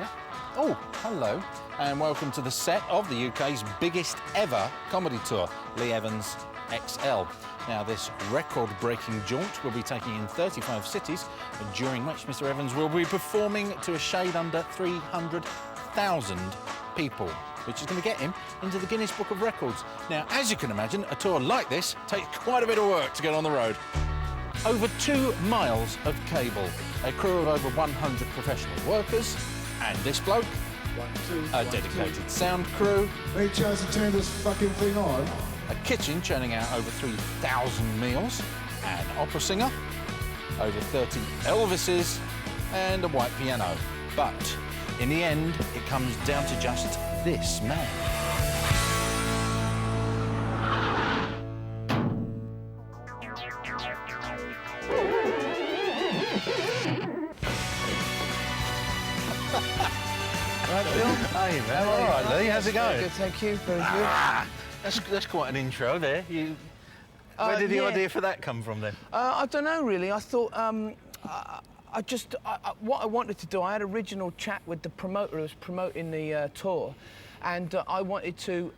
Yeah. Oh, hello, and welcome to the set of the UK's biggest ever comedy tour, Lee Evans XL. Now, this record-breaking jaunt will be taking in 35 cities, during which Mr. Evans will be performing to a shade under 300,000 people, which is going to get him into the Guinness Book of Records. Now, as you can imagine, a tour like this takes quite a bit of work to get on the road. Over 2 miles of cable, a crew of over 100 professional workers, and this bloke, a dedicated sound crew. Any chance to turn this fucking thing on? A kitchen churning out over 3,000 meals, an opera singer, over 30 Elvises, and a white piano. But in the end, it comes down to just this man. Right, Phil? Hey, man. All right, Lee. How's it going? Good, thank you. Very good. That's quite an intro there. Where did the idea for that come from then? I don't know, really. I thought, what I wanted to do, I had an original chat with the promoter who was promoting the tour, and I wanted to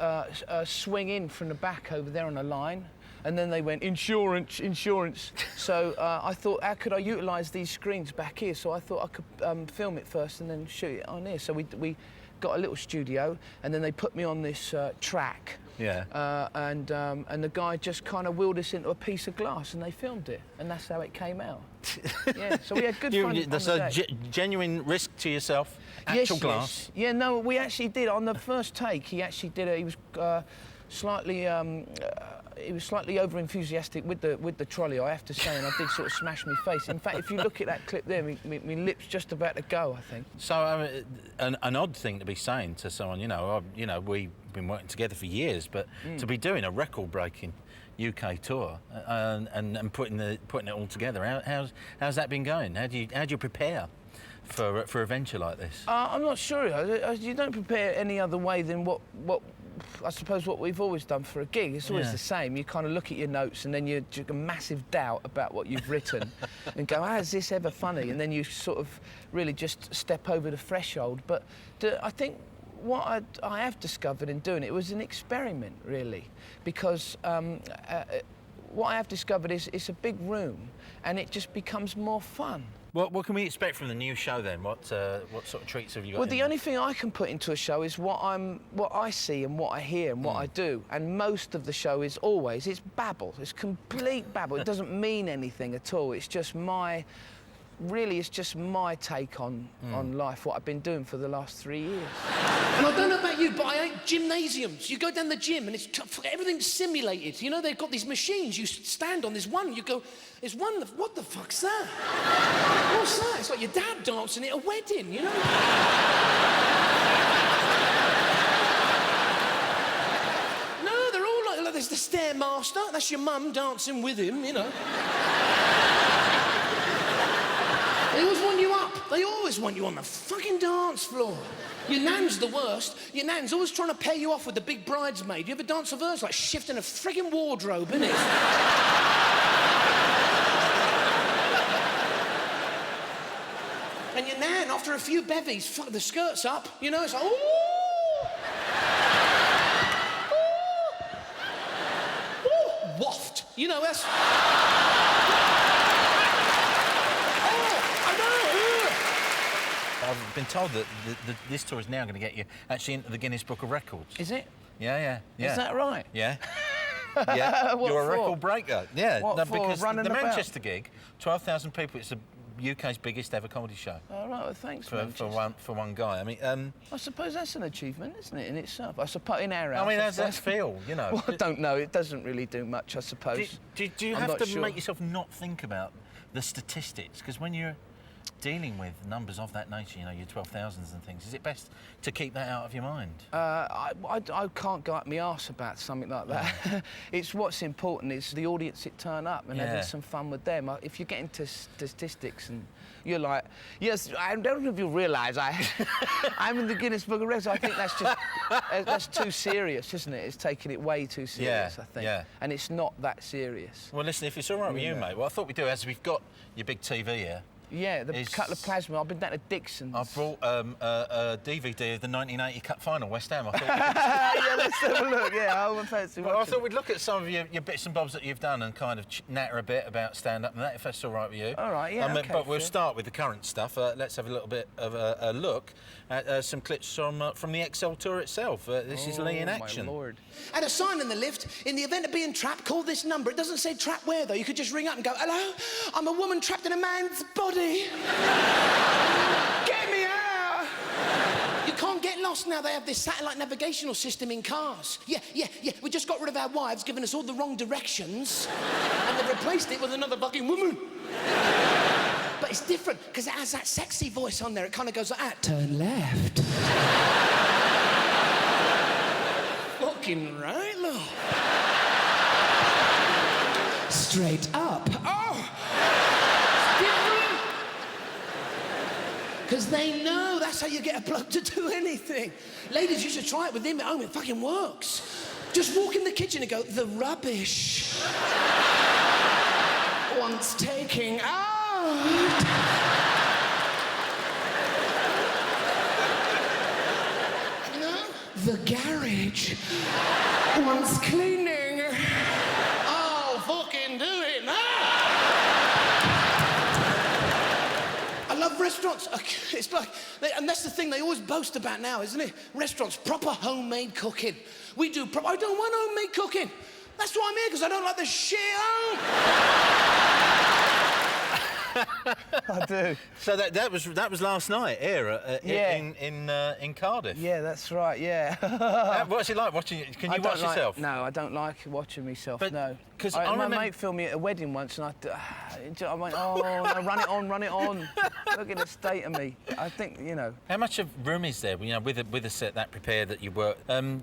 swing in from the back over there on the line. And then they went, insurance, insurance. So I thought, how could I utilise these screens back here? So I thought I could film it first and then shoot it on here. So we got a little studio, and then they put me on this track. Yeah. And the guy just kind of wheeled us into a piece of glass, and they filmed it, and that's how it came out. Yeah, so we had good fun. That's a genuine risk to yourself. Actual glass. Yes. Yeah, no, we actually did. On the first take, he actually did it. He was slightly over enthusiastic with the trolley, I have to say, and I did sort of smash my face. In fact, if you look at that clip there, my lip's just about to go, I think. So an odd thing to be saying to someone, we've been working together for years, but to be doing a record-breaking UK tour and putting it all together, how's that been going? How do you prepare for a venture like this? I'm not sure. You don't prepare any other way than what I suppose what we've always done for a gig. It's always the same. You kind of look at your notes and then you're just a massive doubt about what you've written and go, how is this ever funny? And then you sort of really just step over the threshold. But I think what I have discovered in doing it was an experiment, really, because what I have discovered is it's a big room and it just becomes more fun. What can we expect from the new show then? What sort of treats have you got? Well, the only thing I can put into a show is what I see and what I hear and what I do. And most of the show is it's babble. It's complete babble. It doesn't mean anything at all. It's just my take on life, what I've been doing for the last 3 years. And I don't know about you, but I hate gymnasiums. You go down the gym and everything's simulated. You know, they've got these machines. You stand on this one, you go, there's one, what the fuck's that? What's that? It's like your dad dancing at a wedding, you know? No, they're all like there's the Stairmaster. That's your mum dancing with him, you know. They always want you up. They always want you on the fucking dance floor. Your nan's the worst. Your nan's always trying to pair you off with the big bridesmaid. You ever dance with her? It's like shifting a friggin' wardrobe, isn't it? And your nan, after a few bevies, fuck the skirt's up. You know, it's like, ooh! Ooh! Ooh! Waft. You know, that's... I've been told that this tour is now going to get you actually into the Guinness Book of Records. Is it? Yeah. Is that right? Yeah. Yeah. You're a record breaker. Yeah. What for? Because Running the about? Manchester gig, 12,000 people. It's the UK's biggest ever comedy show. All right. Well, thanks, for one guy. I mean, I suppose that's an achievement, isn't it, in itself? I suppose in our house. I mean, how's that feel? You know. Well, I don't know. It doesn't really do much, I suppose. Do you have to make yourself not think about the statistics? Because when you're dealing with numbers of that nature, you know, your 12,000s and things, is it best to keep that out of your mind? I can't go up my arse about something like that. It's what's important is the audience that turn up and having some fun with them. If you get into statistics and you're like, yes, I don't know if you realise I'm in the Guinness Book of Records. I think that's just that's too serious, isn't it? It's taking it way too serious, I think. Yeah. And it's not that serious. Well, listen, if it's all right with you, mate, what I thought we'd do is we've got your big TV here. Yeah, the Cutler Plasma. I've been down to Dixon's. I brought a DVD of the 1980 Cup final, West Ham. I thought yeah, let's have a look. Yeah, I fancy well, I watching. thought we'd look at some of your bits and bobs that you've done and kind of natter a bit about stand-up and that, if that's all right with you. All right, yeah, okay, but we'll Phil. start with the current stuff. Let's have a little bit of a look at some clips from the XL Tour itself. This is Lee in action. My Lord. And a sign in the lift, in the event of being trapped, call this number. It doesn't say trap where, though. You could just ring up and go, hello, I'm a woman trapped in a man's body. Get me out! You can't get lost now. They have this satellite navigational system in cars. Yeah. We just got rid of our wives, giving us all the wrong directions, and they've replaced it with another fucking woman. But it's different, because it has that sexy voice on there. It kind of goes like that. Turn left. Fucking right, look. Straight up. Oh! It's different. Because they know that's how you get a bloke to do anything. Ladies, you should try it with him at home. It fucking works. Just walk in the kitchen and go, the rubbish wants taking out. You know? The garage wants cleaning. Oh, fucking do it now. I love restaurants. It's like, and that's the thing they always boast about now, isn't it? Restaurants, proper homemade cooking. We do proper, I don't want homemade cooking. That's why I'm here, because I don't like the shit home. I do. So that was last night here in Cardiff. Yeah, that's right. Yeah. What's it like watching it? Can you watch yourself? No, I don't like watching myself. But, no. 'cause my mate filmed me at a wedding once, and I went, oh, no, run it on. Look at the state of me. I think, you know. How much of room is there? You know, with a set that prepared that you work. Have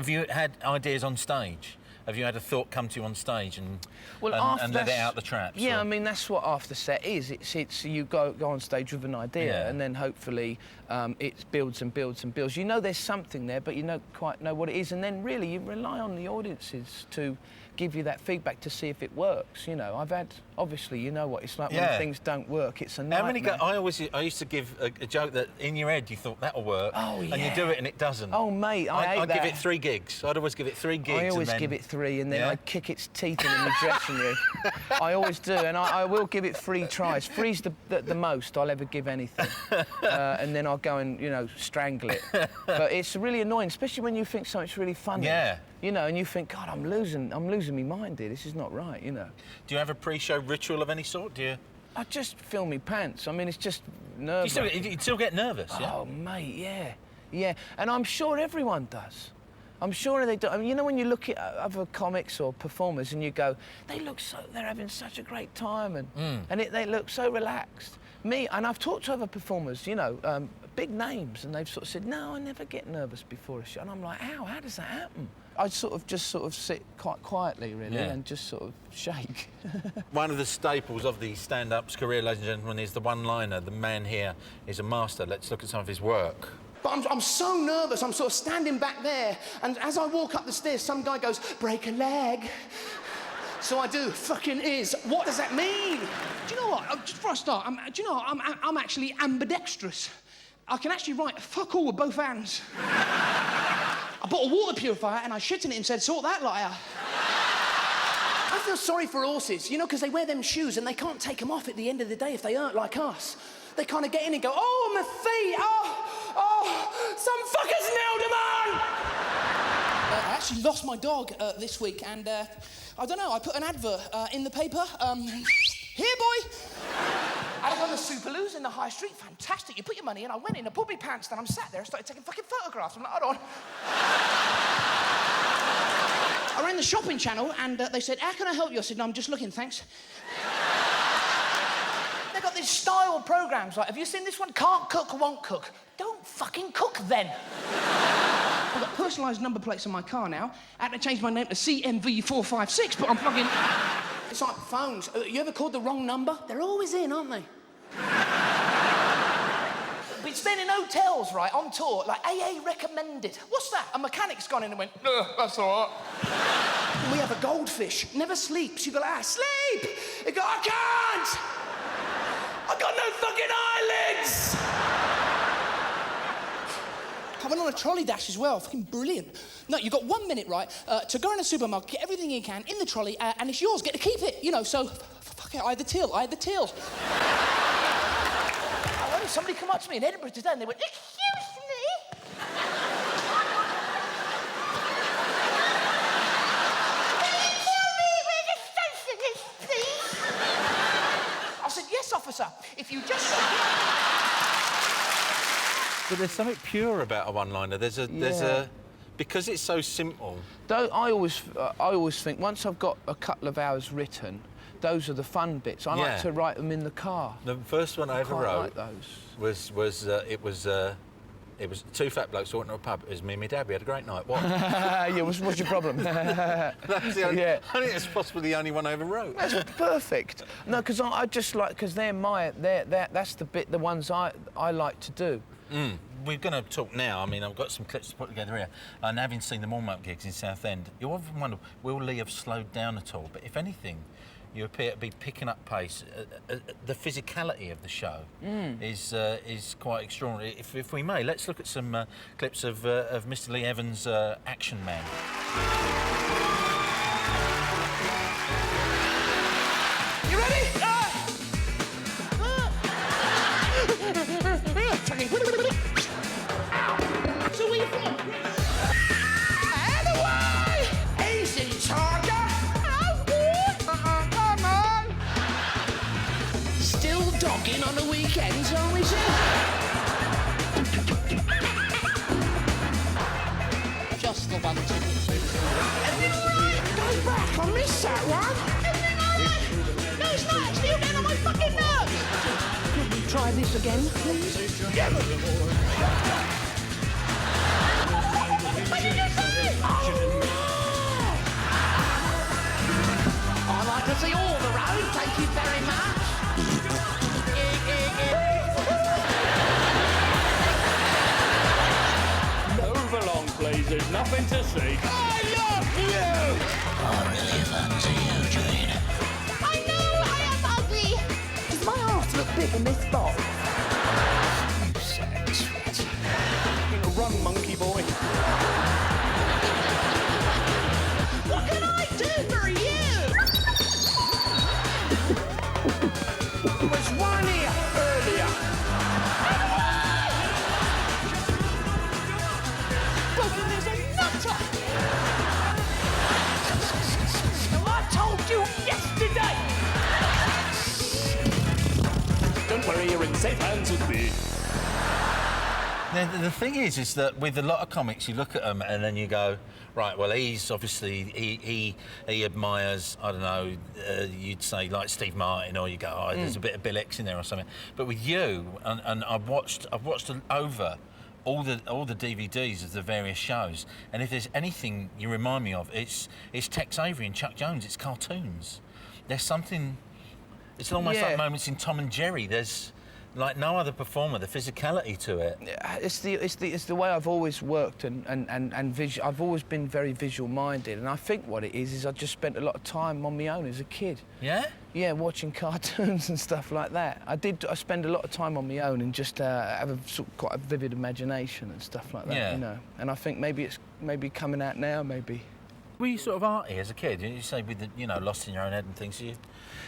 you had ideas on stage? Have you had a thought come to you on stage and let it out the traps? Yeah, or? I mean, that's what after set is. It's you go on stage with an idea, and then hopefully it builds and builds and builds. You know there's something there, but you don't quite know what it is. And then really you rely on the audiences to give you that feedback to see if it works. You know, I've had, obviously, you know what it's like when things don't work. It's a nightmare. I used to give a joke that in your head you thought that'll work, and you do it and it doesn't. Oh, mate, I'd give it 3 gigs. I'd always give it 3 gigs. I always give it 3, and then I'd kick its teeth in the dressing room. I always do, and I will give it 3 tries. 3's the most I'll ever give anything, and then I'll go and, you know, strangle it. But it's really annoying, especially when you think something's really funny. Yeah. You know, and you think, God, I'm losing my mind here. This is not right, you know. Do you have a pre-show ritual of any sort? Do you? I just fill me pants. I mean, it's just nervous. You still get nervous, yeah? Oh, mate, yeah. And I'm sure everyone does. I'm sure they do. I mean, you know, when you look at other comics or performers and you go, they're having such a great time, and they look so relaxed. And I've talked to other performers, you know, big names, and they've sort of said, no, I never get nervous before a show. And I'm like, how does that happen? I just sit quite quietly, really, and just sort of shake. One of the staples of the stand-up's career, ladies and gentlemen, is the one-liner. The man here is a master. Let's look at some of his work. But I'm so nervous. I'm sort of standing back there, and as I walk up the stairs, some guy goes, break a leg. So I do. Fucking is. What does that mean? Do you know what? Just before I start, I'm actually ambidextrous. I can actually write fuck all with both hands. I bought a water purifier and I shit in it and said, sort that lot out. I feel sorry for horses, you know, because they wear them shoes and they can't take them off at the end of the day if they aren't like us. They kind of get in and go, oh, my feet, oh, some fuckers nailed them on! I actually lost my dog this week, and I don't know, I put an advert in the paper. Here, boy! I got the Superloos in the high street. Fantastic. You put your money in. I went in, I pulled my pants down. I'm sat there, I started taking fucking photographs. I'm like, hold on. I ran the shopping channel, and they said, how can I help you? I said, no, I'm just looking, thanks. They've got these style programs, like, have you seen this one? Can't cook, won't cook. Don't fucking cook, then. I've got personalised number plates on my car now. I had to change my name to CMV456, but I'm fucking... It's like phones. You ever called the wrong number? They're always in, aren't they? Been staying in hotels, right, on tour, like AA recommended. What's that? A mechanic's gone in and went, that's all right. We have a goldfish, never sleeps. You go, sleep! You go, I can't! fucking eyelids! I went on a trolley dash as well, fucking brilliant. No, you've got 1 minute, right, to go in a supermarket, get everything you can in the trolley, and it's yours, get to keep it, you know, so, fuck it, I had the till. I had somebody come up to me in Edinburgh today and they went, excuse me? Can you tell me where the station is, please? I said, yes, officer, if you just... But there's something pure about a one-liner. There's a... Because it's so simple... I always think, once I've got a couple of hours written, those are the fun bits. I like to write them in the car. The first one I ever wrote like those. It was two fat blokes walking to a pub. It was me and my dad. We had a great night. What? Yeah, what's your problem? That's the only, I think it's possibly the only one I ever wrote. That's perfect. No, because I just like, because that's the bit, the ones I like to do. We're going to talk now. I mean, I've got some clips to put together here. And having seen the warm-up gigs in Southend, you often wonder, will Lee have slowed down at all? But if anything, you appear to be picking up pace. The physicality of the show is quite extraordinary. If we may, let's look at some clips of Mr. Lee Evans' Action Man. You ready? So where you from? Out of the way! Easy, Tiger! Come on! Still dogging on the weekends, are we, sir? Just the one ticket. Everything all right? Go back, I missed that one. Everything all right? No, it's not. It's still getting on my fucking nerves. Could we try this again, please? Yeah. What did you say? I'd like to see all the road, thank you very much. Move along, please. There's nothing to see. I love you! I know I am ugly. Does my arse look big in this box? You sad swat. Run, monkey boy. What can I do for you? There was one here earlier. There's a nutter. I told you yesterday. Don't worry, you're in safe hands with me. The thing is that with a lot of comics, you look at them and then you go, right, well, he's obviously, he admires, I don't know, you'd say like Steve Martin, or you go, oh, there's a bit of Bill X in there or something. But with you, and I've watched over all the DVDs of the various shows, and if there's anything you remind me of, it's Tex Avery and Chuck Jones. It's cartoons. There's something. It's almost like moments in Tom and Jerry. There's like no other performer. The physicality to it. It's the way I've always worked and I've always been very visual minded, and I think what it is I just spent a lot of time on my own as a kid. Yeah? Yeah, watching cartoons and stuff like that. I spend a lot of time on my own and just have a sort of quite a vivid imagination and stuff like that, you know. And I think maybe it's coming out now, maybe. Were you sort of arty as a kid? You say with the, lost in your own head and things. You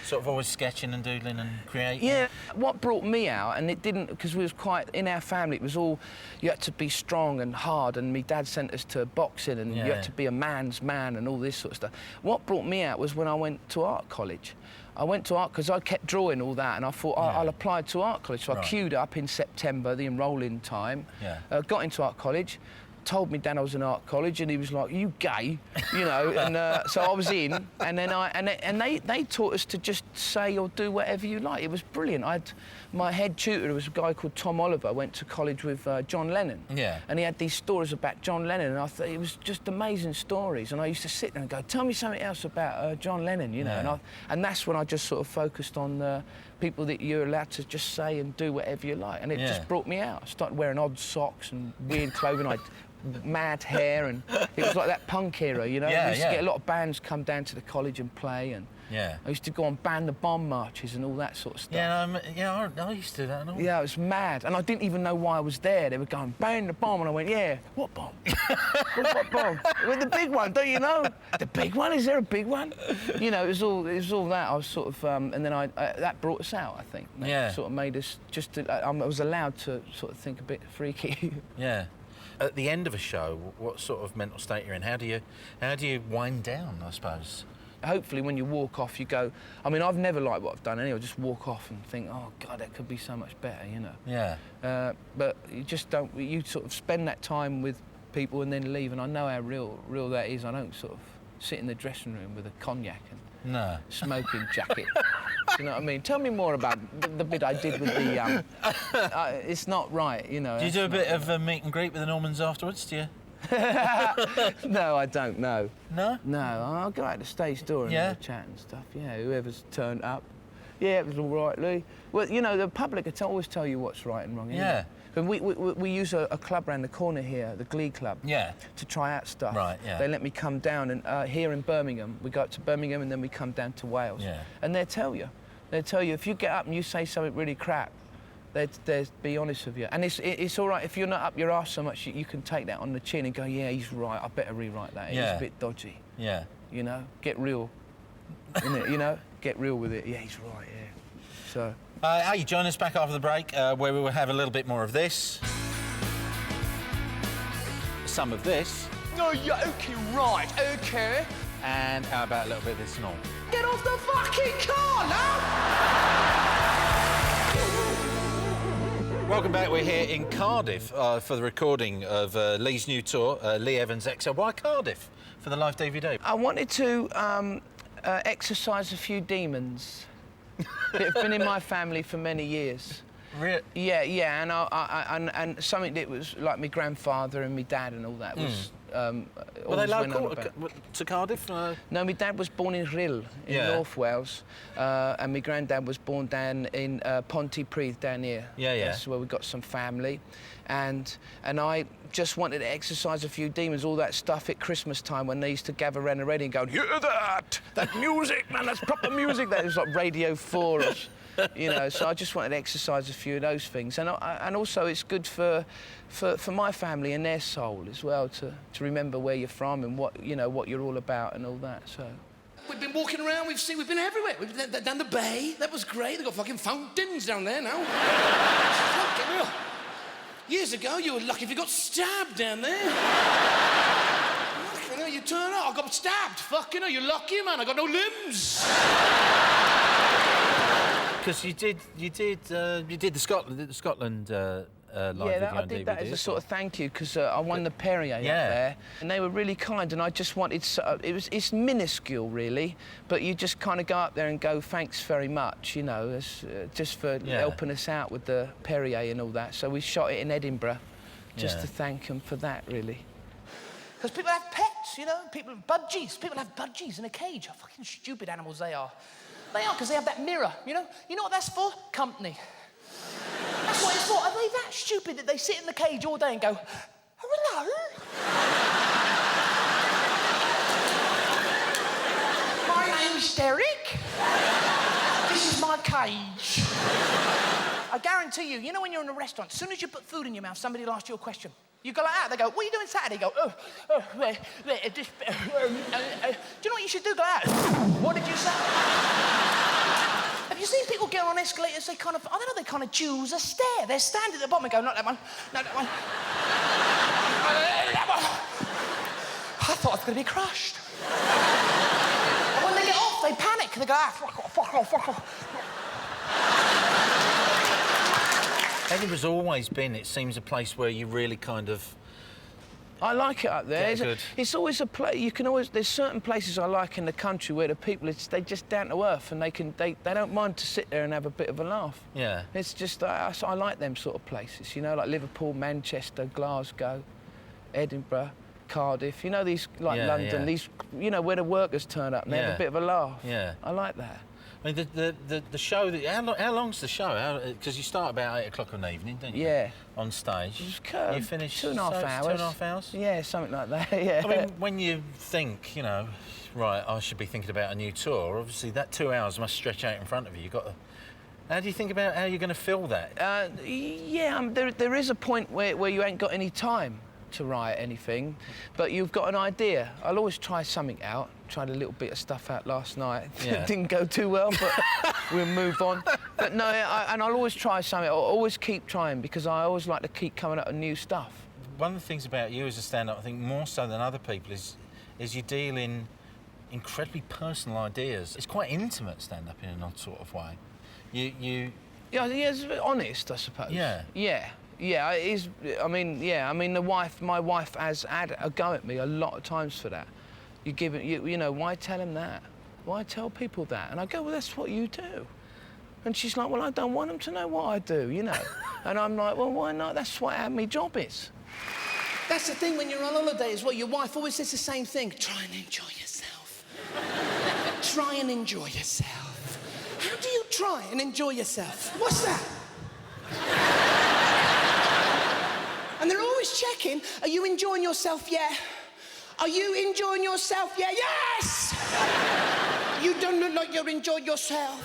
sort of always sketching and doodling and creating. Yeah. What brought me out, and it didn't, because we was quite in our family. It was all you had to be strong and hard, and my dad sent us to boxing, and you had to be a man's man and all this sort of stuff. What brought me out was when I went to art college. I went to art because I kept drawing all that, and I thought I'll apply to art college. So I queued up in September, the enrolling time. Got into art college. Told me dad I was in art college, and he was like, "You gay," and so I was in, and then they taught us to just say or do whatever you like. It was brilliant. My head tutor was a guy called Tom Oliver. Went to college with John Lennon. Yeah. And he had these stories about John Lennon, and I thought it was just amazing stories. And I used to sit there and go, "Tell me something else about John Lennon," And that's when I just sort of focused on people that you're allowed to just say and do whatever you like, and it just brought me out. I started wearing odd socks and weird clothing. mad hair, and it was like that punk era, you know? Yeah, We used to yeah. get a lot of bands come down to the college and play, and Yeah. I used to go on Ban the Bomb marches and all that sort of stuff. Yeah, I used to do that and all. Yeah, it was mad, and I didn't even know why I was there. They were going, "Ban the bomb," and I went, "Yeah, what bomb? what bomb? Well, the big one, don't you know? The big one? Is there a big one?" You know, it was all that. I was sort of, and then that brought us out. I think. That Yeah. Sort of made us just. I was allowed to sort of think a bit freaky. Yeah. At the end of a show, what sort of mental state you're in? How do you wind down, I suppose? Hopefully, when you walk off, you go. I mean, I've never liked what I've done anyway. Just walk off and think, "Oh God, that could be so much better," you know. Yeah. But you just don't. You sort of spend that time with people and then leave. And I know how real that is. I don't sort of sit in the dressing room with a cognac and No. smoking jacket. Do you know what I mean? Tell me more about the bit I did with the. It's not right, you know. Do you do a bit of a meet and greet with the Normans afterwards? Do you? No, I don't. No. No. No, I'll go out the stage door and have a chat and stuff. Yeah, whoever's turned up. Yeah, it was all right, Lee. Well, you know, the public always tell you what's right and wrong. Yeah. And we use a club around the corner here, the Glee Club. Yeah. To try out stuff. Right, yeah. They let me come down, and here in Birmingham, we go up to Birmingham and then we come down to Wales. Yeah. And they'll tell you if you get up and you say something really crap, they'd be honest with you. And it's all right if you're not up your arse so much, you can take that on the chin and go, yeah, he's right, I better rewrite that. Yeah. He's a bit dodgy. Yeah. You know, get real. Innit? You know, get real with it. Yeah, he's right, yeah. So. Hey, join us back after the break, where we will have a little bit more of this. Some of this. Oh, yeah, okay, right, okay. And how about a little bit of this and all? Get off the fucking car now! Welcome back. We're here in Cardiff for the recording of Lee's new tour, Lee Evans XL. Why Cardiff for the live DVD? I wanted to exercise a few demons that have been in my family for many years. Really? Yeah, and something that was like my grandfather and my dad and all that was. Were they local to Cardiff? No, my dad was born in Rhyl in North Wales, and my granddad was born down in Pontypridd down here. Yeah, yeah. That's where we got some family, and I just wanted to exercise a few demons, all that stuff at Christmas time when they used to gather around the radio and go, "Hear that? That music, man! That's proper music." That was like Radio 4. You know, so I just wanted to exercise a few of those things, and also it's good for my family and their soul as well to remember where you're from and what you're all about and all that. So We've been walking around, we've been everywhere. We've been down the bay, that was great. They've got fucking fountains down there now. Fucking hell. Years ago, you were lucky if you got stabbed down there. Fucking hell, you turn up, I got stabbed. Fucking hell, you're lucky, man, I got no limbs. Because you did the Scotland live video I on did DVD, that as a sort of thank you because I won the Perrier up there, and they were really kind, and I just wanted. It's minuscule really, but you just kind of go up there and go, thanks very much, you know, just for helping us out with the Perrier and all that. So we shot it in Edinburgh, just to thank them for that, really. Because people have pets, you know, people have budgies. People have budgies in a cage. How fucking stupid animals they are. They are, because they have that mirror, you know? You know what that's for? Company. That's what it's for. Are they that stupid that they sit in the cage all day and go, hello? My name's Derek. This is my cage. I guarantee you know when you're in a restaurant, as soon as you put food in your mouth, somebody will ask you a question. You go like that, they go, what are you doing Saturday? You go, do you know what you should do? Go like that. What did you say? Have you seen people get on escalators? They kind of, I don't know, they kind of choose a stair. They're standing at the bottom and go, not that one, not that one. That one. I thought I was going to be crushed. And when they get off, they panic. They go, fuck off. Edinburgh's always been, it seems, a place where you really kind of... I like it up there. Good. It's always a place. There's certain places I like in the country where the people, they're just down to earth and they don't mind to sit there and have a bit of a laugh. Yeah. It's just I like them sort of places, you know, like Liverpool, Manchester, Glasgow, Edinburgh, Cardiff. You know, these like London, these, you know, where the workers turn up and they have a bit of a laugh. Yeah. I like that. I mean, the show. How long's the show? Because you start about 8 o'clock in the evening, don't you? Yeah. On stage. You finish 2.5 hours. 2.5 hours. Yeah, something like that. Yeah. I mean, when you think, you know, right, I should be thinking about a new tour. Obviously, that 2 hours must stretch out in front of you. You've got to. How do you think about how you're going to fill that? Yeah, there is a point where you ain't got any time to write anything, but you've got an idea. I'll always try something out. Tried a little bit of stuff out last night. Yeah. It didn't go too well, but we'll move on. But no, and I'll always try something. I'll always keep trying because I always like to keep coming up with new stuff. One of the things about you as a stand-up, I think more so than other people, is you deal in incredibly personal ideas. It's quite intimate stand-up in an odd sort of way. Yeah, it's honest, I suppose. Yeah. Yeah, it is. I mean, my wife has had a go at me a lot of times for that. You know, why tell him that? Why tell people that? And I go, well, that's what you do. And she's like, well, I don't want them to know what I do, you know. And I'm like, well, why not? That's what my job is. That's the thing when you're on holiday as well. Your wife always says the same thing. Try and enjoy yourself. Try and enjoy yourself. How do you try and enjoy yourself? What's that? And they're always checking, are you enjoying yourself? Yeah. Are you enjoying yourself? Yeah. Yes! You don't look like you're enjoying yourself.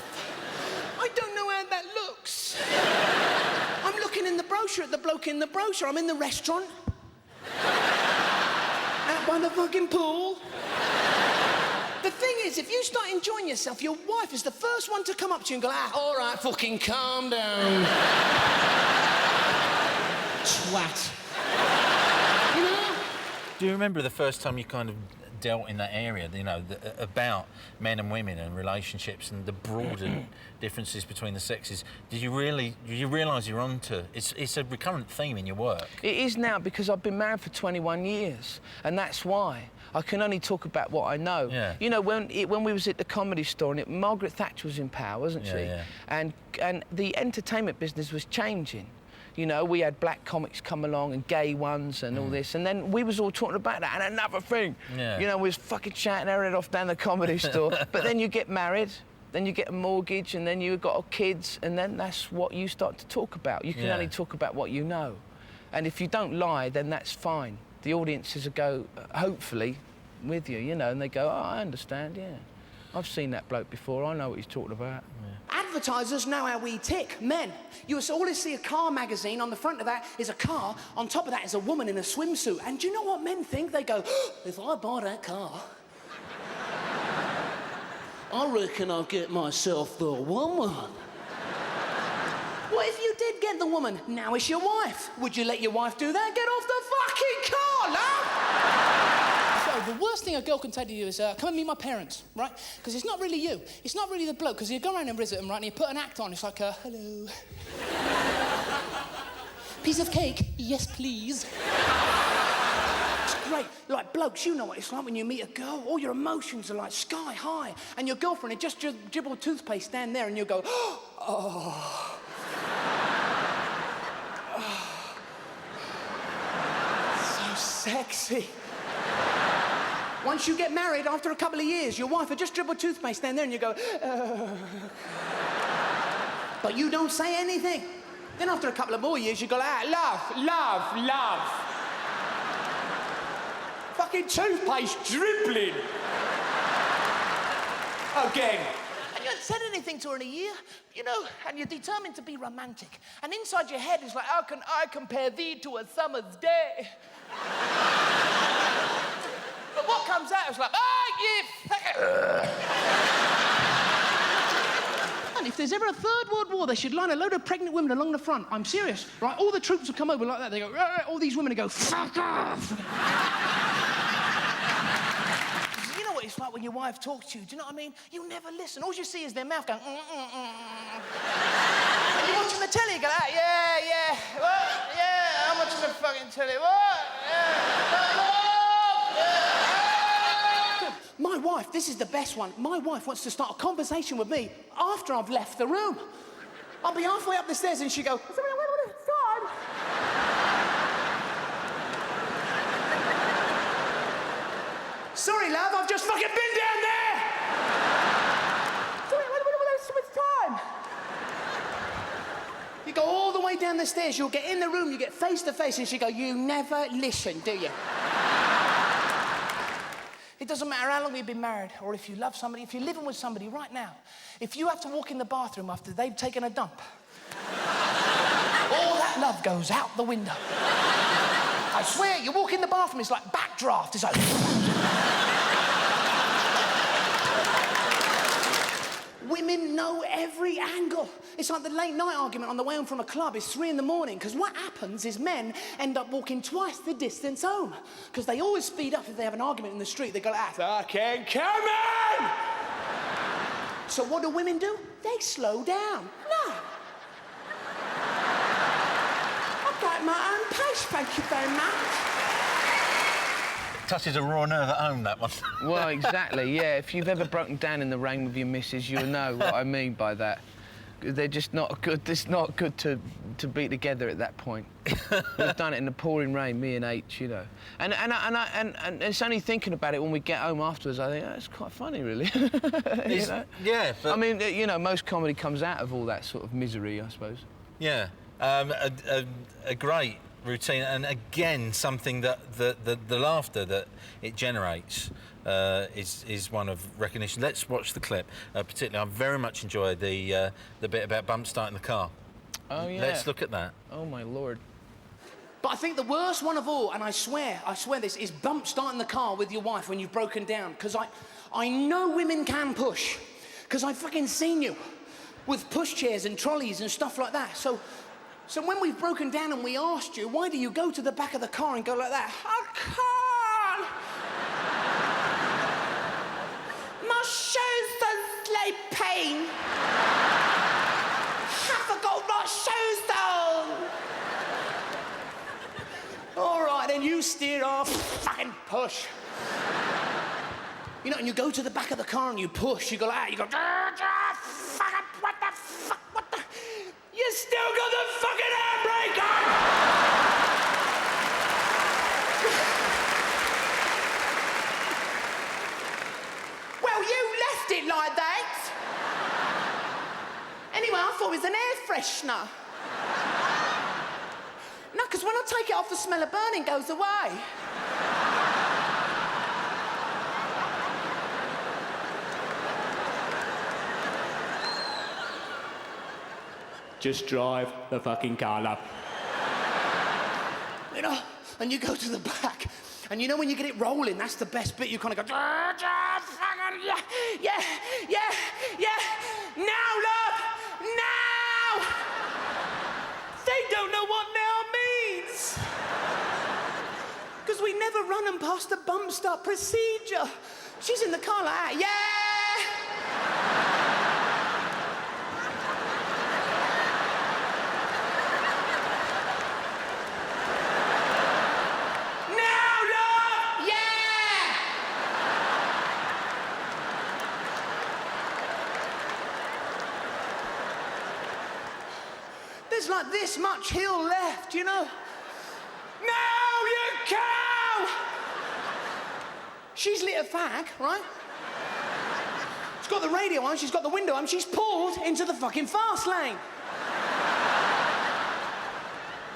I don't know how that looks. I'm looking in the brochure at the bloke in the brochure. I'm in the restaurant. Out by the fucking pool. The thing is, if you start enjoying yourself, your wife is the first one to come up to you and go, all right, fucking calm down. Twat. You know? Do you remember the first time you kind of dealt in that area, you know, about men and women and relationships and the broader differences between the sexes? Did you realise you're onto... It's a recurrent theme in your work. It is now because I've been married for 21 years, and that's why. I can only talk about what I know. Yeah. You know, when we was at the Comedy Store, and Margaret Thatcher was in power, wasn't she? Yeah. And the entertainment business was changing. You know, we had black comics come along and gay ones and all this, and then we was all talking about that. And another thing, you know, we was fucking shouting our head off down the Comedy Store. But then you get married, then you get a mortgage, and then you've got kids, and then that's what you start to talk about. You can only talk about what you know. And if you don't lie, then that's fine. The audiences will go, hopefully, with you, you know, and they go, oh, I understand, yeah. I've seen that bloke before, I know what he's talking about. Advertisers know how we tick. Men, you always see a car magazine. On the front of that is a car. On top of that is a woman in a swimsuit. And do you know what men think? They go, if I buy that car, I reckon I'll get myself the woman. What if you did get the woman? Now it's your wife. Would you let your wife do that? Get off the fucking car, love! So the worst thing a girl can say to you is, come and meet my parents, right? Because it's not really you. It's not really the bloke, because you go around and visit them, right, and you put an act on. It's like, hello. Piece of cake? Yes, please. It's great. Like, blokes, you know what it's like when you meet a girl. All your emotions are like sky high. And your girlfriend had just dribbled toothpaste down there, and you go, oh. So sexy. Once you get married, after a couple of years, your wife had just dribbled toothpaste down there and you go, But you don't say anything. Then after a couple of more years, you go, love. Fucking toothpaste dribbling. Again. And you haven't said anything to her in a year, you know, and you're determined to be romantic. And inside your head is like, how can I compare thee to a summer's day? But what comes out is like, And if there's ever a third world war, they should line a load of pregnant women along the front. I'm serious, right? All the troops will come over like that. They go, all these women go, fuck off. You know what it's like when your wife talks to you, do you know what I mean? You never listen. All you see is their mouth going, You're watching the telly, you go, yeah, what? Yeah, I'm watching the fucking telly, what? Yeah. My wife, this is the best one. My wife wants to start a conversation with me after I've left the room. I'll be halfway up the stairs and she'll go, stop. Sorry, love, I've just fucking been down there. go all the way down the stairs. You'll get in the room, you get face to face, and she'll go, you never listen, do you? It doesn't matter how long you've been married or if you love somebody, if you're living with somebody right now, if you have to walk in the bathroom after they've taken a dump, all that love goes out the window. I swear, you walk in the bathroom, it's like backdraft. It's like... Women know every angle. It's like the late night argument on the way home from a club. It's 3 in the morning, because what happens is men end up walking twice the distance home. Because they always speed up if they have an argument in the street. They go like, fucking come on! So what do women do? They slow down. No. I've got my own pace, thank you very much. Touches a raw nerve at home, that one. Well, exactly, yeah. If you've ever broken down in the rain with your missus, you'll know what I mean by that. They're just not good. It's not good to be together at that point. We've done it in the pouring rain, me and H, you know. And it's only thinking about it when we get home afterwards, I think, oh, it's quite funny, really. You know? Yeah, but... I mean, you know, most comedy comes out of all that sort of misery, I suppose. Yeah. A great routine, and again, something that the laughter that it generates is one of recognition. Let's watch the clip. Particularly, I very much enjoyed the bit about bump starting the car. Oh, yeah. Let's look at that. Oh, my Lord. But I think the worst one of all, and I swear this, is bump starting the car with your wife when you've broken down. Because I know women can push. Because I've fucking seen you with pushchairs and trolleys and stuff like that. So when we've broken down and we asked you, why do you go to the back of the car and go like that? I can't. My shoes are like pain. I forgot my shoes on. All right, then you steer off, fucking push. You know, and you go to the back of the car and you push. You go like that. You go, fucking, what the fuck, what the... You still got the fucking handbrake on! Well, you left it like that. Anyway, I thought it was an air freshener. No, because when I take it off, the smell of burning goes away. Just drive the fucking car up. You know, and you go to the back, and you know when you get it rolling, that's the best bit. You kind of go, yeah, yeah, yeah, yeah. Now, love, now. They don't know what now means. Because we never run them past the bump start procedure. She's in the car like that, yeah. There's like this much hill left, you know? Now, you cow! She's lit a fag, right? She's got the radio on, she's got the window on, she's pulled into the fucking fast lane.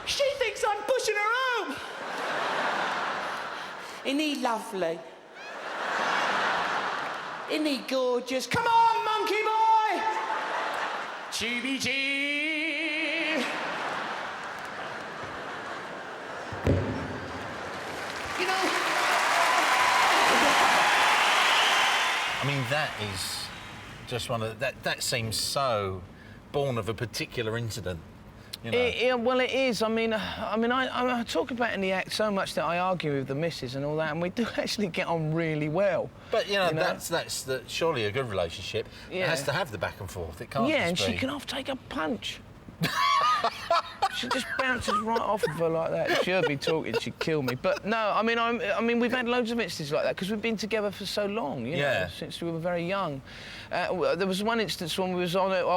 She thinks I'm pushing her home. Isn't he lovely? Isn't he gorgeous? Come on, monkey boy! Chubby-chee! You know... I mean, that is just one of... That seems so born of a particular incident. You know. Well, it is. I mean, I talk about it in the act so much that I argue with the missus and all that, and we do actually get on really well. But you know, that's surely a good relationship. Yeah. It has to have the back and forth. It can't. Yeah, just and be... she can half take a punch. She just bounces right off of her like that. If she heard me talking, she'd kill me. But no, I mean, we've had loads of instances like that because we've been together for so long, you know, since we were very young. There was one instance when I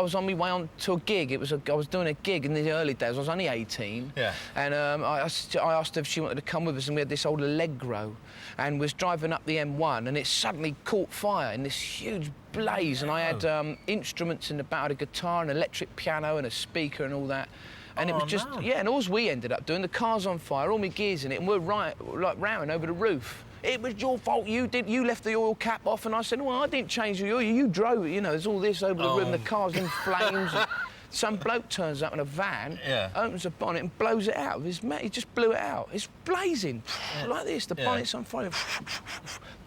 was on my way on to a gig. I was doing a gig in the early days. I was only 18. Yeah. And I asked her if she wanted to come with us, and we had this old Allegro, and was driving up the M1, and it suddenly caught fire in this huge blaze, and I had instruments in the back, I had a guitar, an electric piano, and a speaker, and all that. And it was just, and all we ended up doing, the car's on fire, all my gear's in it, and we're rowing over the roof. It was your fault, you left the oil cap off, and I said, well, I didn't change the oil, you drove it, you know, there's all this over the room, the car's in flames. And some bloke turns up in a van, opens the bonnet and blows it out with his mate. He just blew it out. It's blazing, like this, the bonnet's on fire.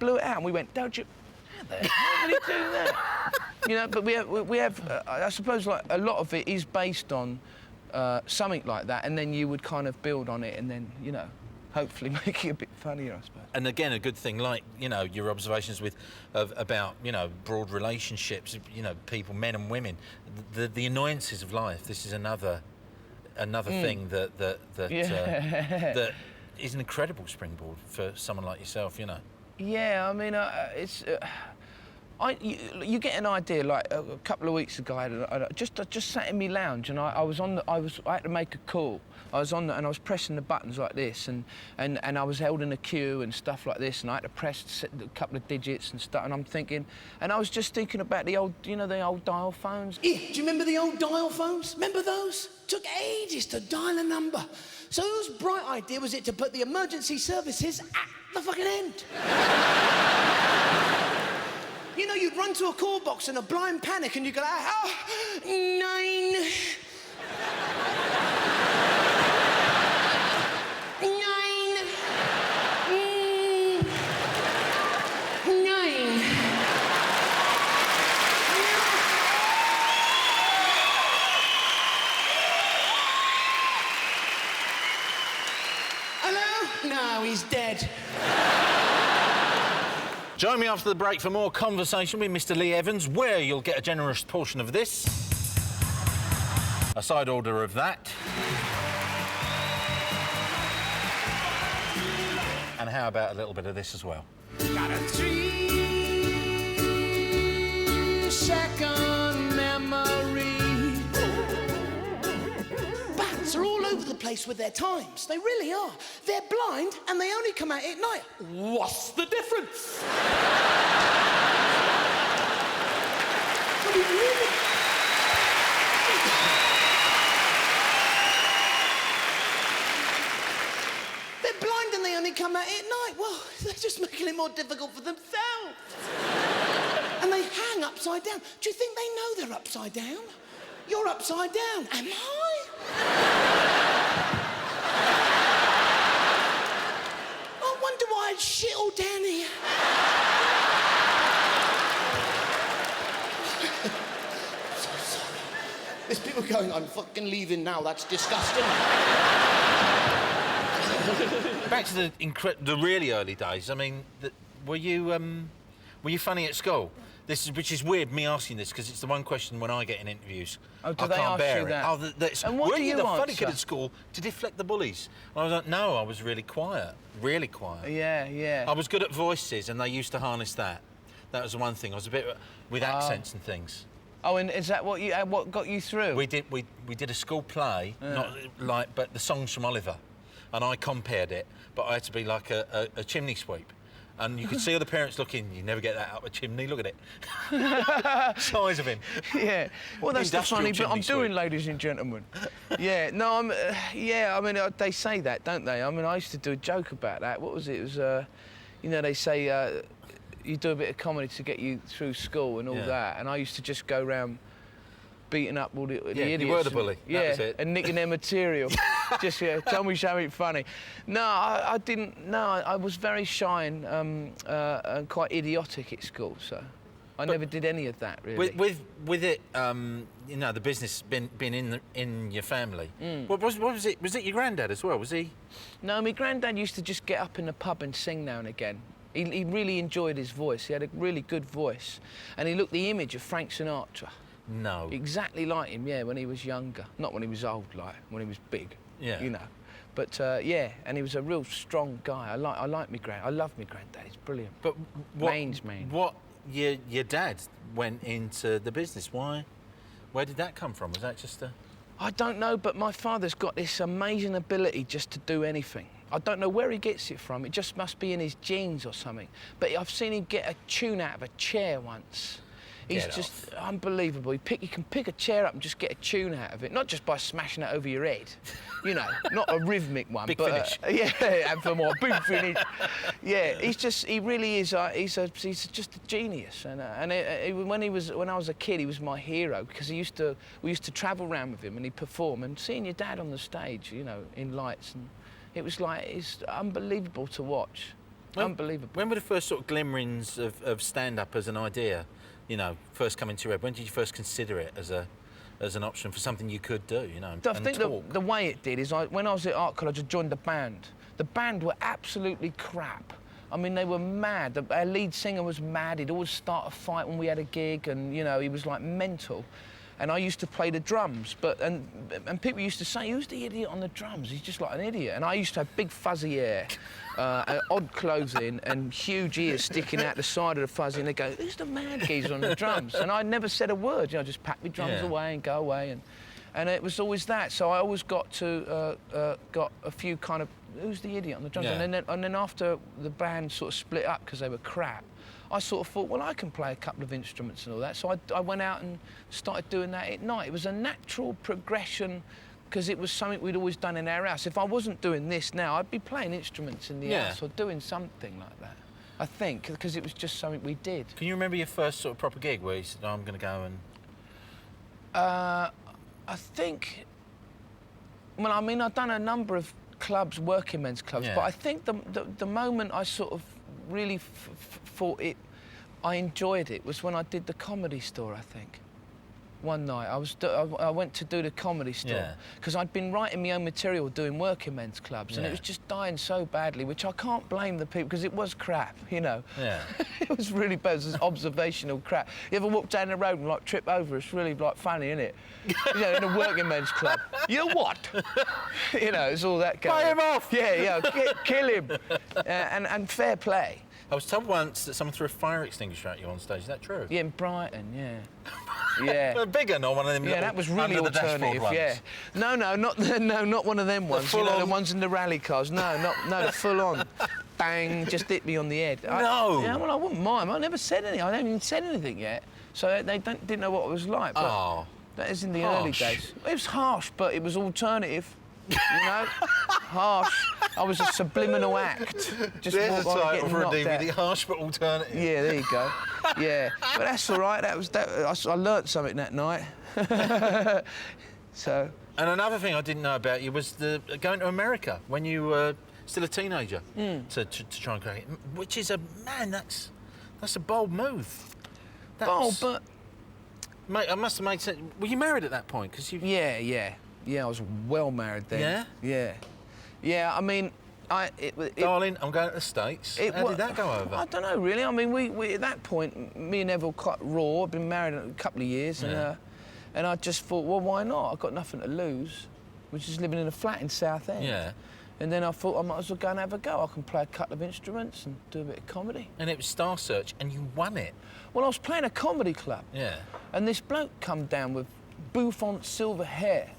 Blew it out, and we went, don't you... How the hell did he do that? You know, but we have I suppose, like, a lot of it is based on something like that, and then you would kind of build on it and then, you know, hopefully make it a bit funnier, I suppose. And again, a good thing, like, you know, your observations about, you know, broad relationships, you know, people, men and women, the annoyances of life. This is another thing that is an incredible springboard for someone like yourself, you know. Yeah, I mean, it's... you get an idea. Like a couple of weeks ago, I just sat in my lounge, and I had to make a call. I was on and I was pressing the buttons like this, and I was held in a queue and stuff like this, and I had to press a couple of digits and stuff. And I'm thinking, and I was just thinking about the old, you know, the old dial phones. Yeah, do you remember the old dial phones? Remember those? Took ages to dial a number. So whose bright idea was it to put the emergency services at the fucking end? You know, you'd run to a call box in a blind panic, and you'd go, 9. 9. 9. Hello? No, he's dead. Join me after the break for more conversation with Mr. Lee Evans, where you'll get a generous portion of this, a side order of that, and how about a little bit of this as well? Got a 3-second memory. Bats are all over the place with their times. They really are. They're blind and they only come out at night. What's the difference? What do you mean? They're blind and they only come out at night. Well, they're just making it more difficult for themselves. And they hang upside down. Do you think they know they're upside down? You're upside down. Am I? I wonder why I'd shit all down here. So sorry. There's people going, I'm fucking leaving now, that's disgusting. Back to the really early days. I mean, were you funny at school? Which is weird, me asking this, because it's the one question when I get in interviews. Oh, do they ask you that? And what were you the funny kid at school to deflect the bullies? And I was like, no, I was really quiet. Really quiet. Yeah, yeah. I was good at voices, and they used to harness that. That was the one thing. I was a bit with accents and things. Oh, and is that what got you through? We did a school play, but the songs from Oliver, and I compared it, but I had to be like a chimney sweep. And you could see other parents looking, you never get that up a chimney, look at it. Size of him. Yeah. Well, that's the funny bit I'm doing, ladies and gentlemen. Yeah, no, I mean, they say that, don't they? I mean, I used to do a joke about that. What was it? It was, you know, they say you do a bit of comedy to get you through school and all that, and I used to just go around beating up all the idiots. You were the bully. That was it. And nicking their material. Just, tell me something funny. No, I didn't. No, I was very shy and quite idiotic at school, so I never did any of that, really. With it, you know, the business been in your family. What was it? Was it your granddad as well? Was he? No, my granddad used to just get up in the pub and sing now and again. He really enjoyed his voice. He had a really good voice, and he looked the image of Frank Sinatra. No. Exactly like him, yeah, when he was younger. Not when he was old, like, when he was big, Yeah. you know. But, yeah, and he was a real strong guy. I love my granddad, he's brilliant. But what, Mange man. What your dad went into the business? Why? Where did that come from? Was that just a... I don't know, but my father's got this amazing ability just to do anything. I don't know where he gets it from. It just must be in his genes or something. But I've seen him get a tune out of a chair once. He's Get just unbelievable. He can pick a chair up and just get a tune out of it, not just by smashing it over your head, you know, not a rhythmic one. Big but, finish. Yeah, and for more big finish. Yeah, he really is. He's just a genius. And when I was a kid, he was my hero because we used to travel around with him and he'd perform. And seeing your dad on the stage, you know, in lights, and it was like it's unbelievable to watch. Unbelievable. When were the first sort of glimmerings of stand-up as an idea? You know, first coming to your head? When did you first consider it as an option for something you could do, you know, I think the way it did is when I was at art college, I joined the band. The band were absolutely crap. I mean, they were mad. Our lead singer was mad. He'd always start a fight when we had a gig, and, you know, he was, like, mental. And I used to play the drums, and people used to say, who's the idiot on the drums? He's just like an idiot. And I used to have big fuzzy hair, odd clothing, and huge ears sticking out the side of the fuzzy, and they go, who's the mad geezer on the drums? And I never said a word, you know, just pack my drums away and go away, and it was always that. So I always got a few kind of, who's the idiot on the drums? Yeah. And then after the band sort of split up because they were crap, I sort of thought, well, I can play a couple of instruments and all that. So I went out and started doing that at night. It was a natural progression because it was something we'd always done in our house. If I wasn't doing this now, I'd be playing instruments in the house or doing something like that, I think, because it was just something we did. Can you remember your first sort of proper gig where you said, oh, I'm going to go and... I think... Well, I mean, I've done a number of clubs, working men's clubs, but I think the moment I sort of really thought I enjoyed it was when I did the Comedy Store, I think. One night, I went to do the Comedy Store because I'd been writing my own material doing working men's clubs, and it was just dying so badly, which I can't blame the people because it was crap, you know. Yeah. It was really bad. It was observational crap. You ever walk down the road and like trip over? It's really like funny, isn't it? You know, in a working men's club. You know what? You know, it's all that kind. Buy him off. Yeah, kill him, and fair play. I was told once that someone threw a fire extinguisher at you on stage. Is that true? Yeah, in Brighton, yeah. Yeah. A bigger, not one of them. Yeah, that was really alternative. Yeah. No, not one of them ones. You know, the ones in the rally cars. No, the full on. Bang! Just hit me on the head. No. Yeah, well, I wouldn't mind. I never said anything. I haven't even said anything yet. So they didn't know what it was like. But that is in the early days. It was harsh, but it was alternative. You know, harsh. I was a subliminal act. Just there's a title for a Out. DVD, harsh but alternative. Yeah, there you go. Yeah, but that's all right. I learnt something that night. So. And another thing I didn't know about you was going to America when you were still a teenager to try and create, which is that's a bold move. Bold, but. Mate, I must have made sense. Were you married at that point? Cause you. Yeah, I was well married then. Yeah? Yeah, I mean, Darling, I'm going to the States. How did that go over? I don't know, really. I mean, we at that point, me and Neville quite raw. I'd been married a couple of years, and I just thought, well, why not? I've got nothing to lose. We're just living in a flat in Southend. Yeah. And then I thought I might as well go and have a go. I can play a couple of instruments and do a bit of comedy. And it was Star Search, and you won it. Well, I was playing a comedy club. Yeah. And this bloke come down with bouffant silver hair.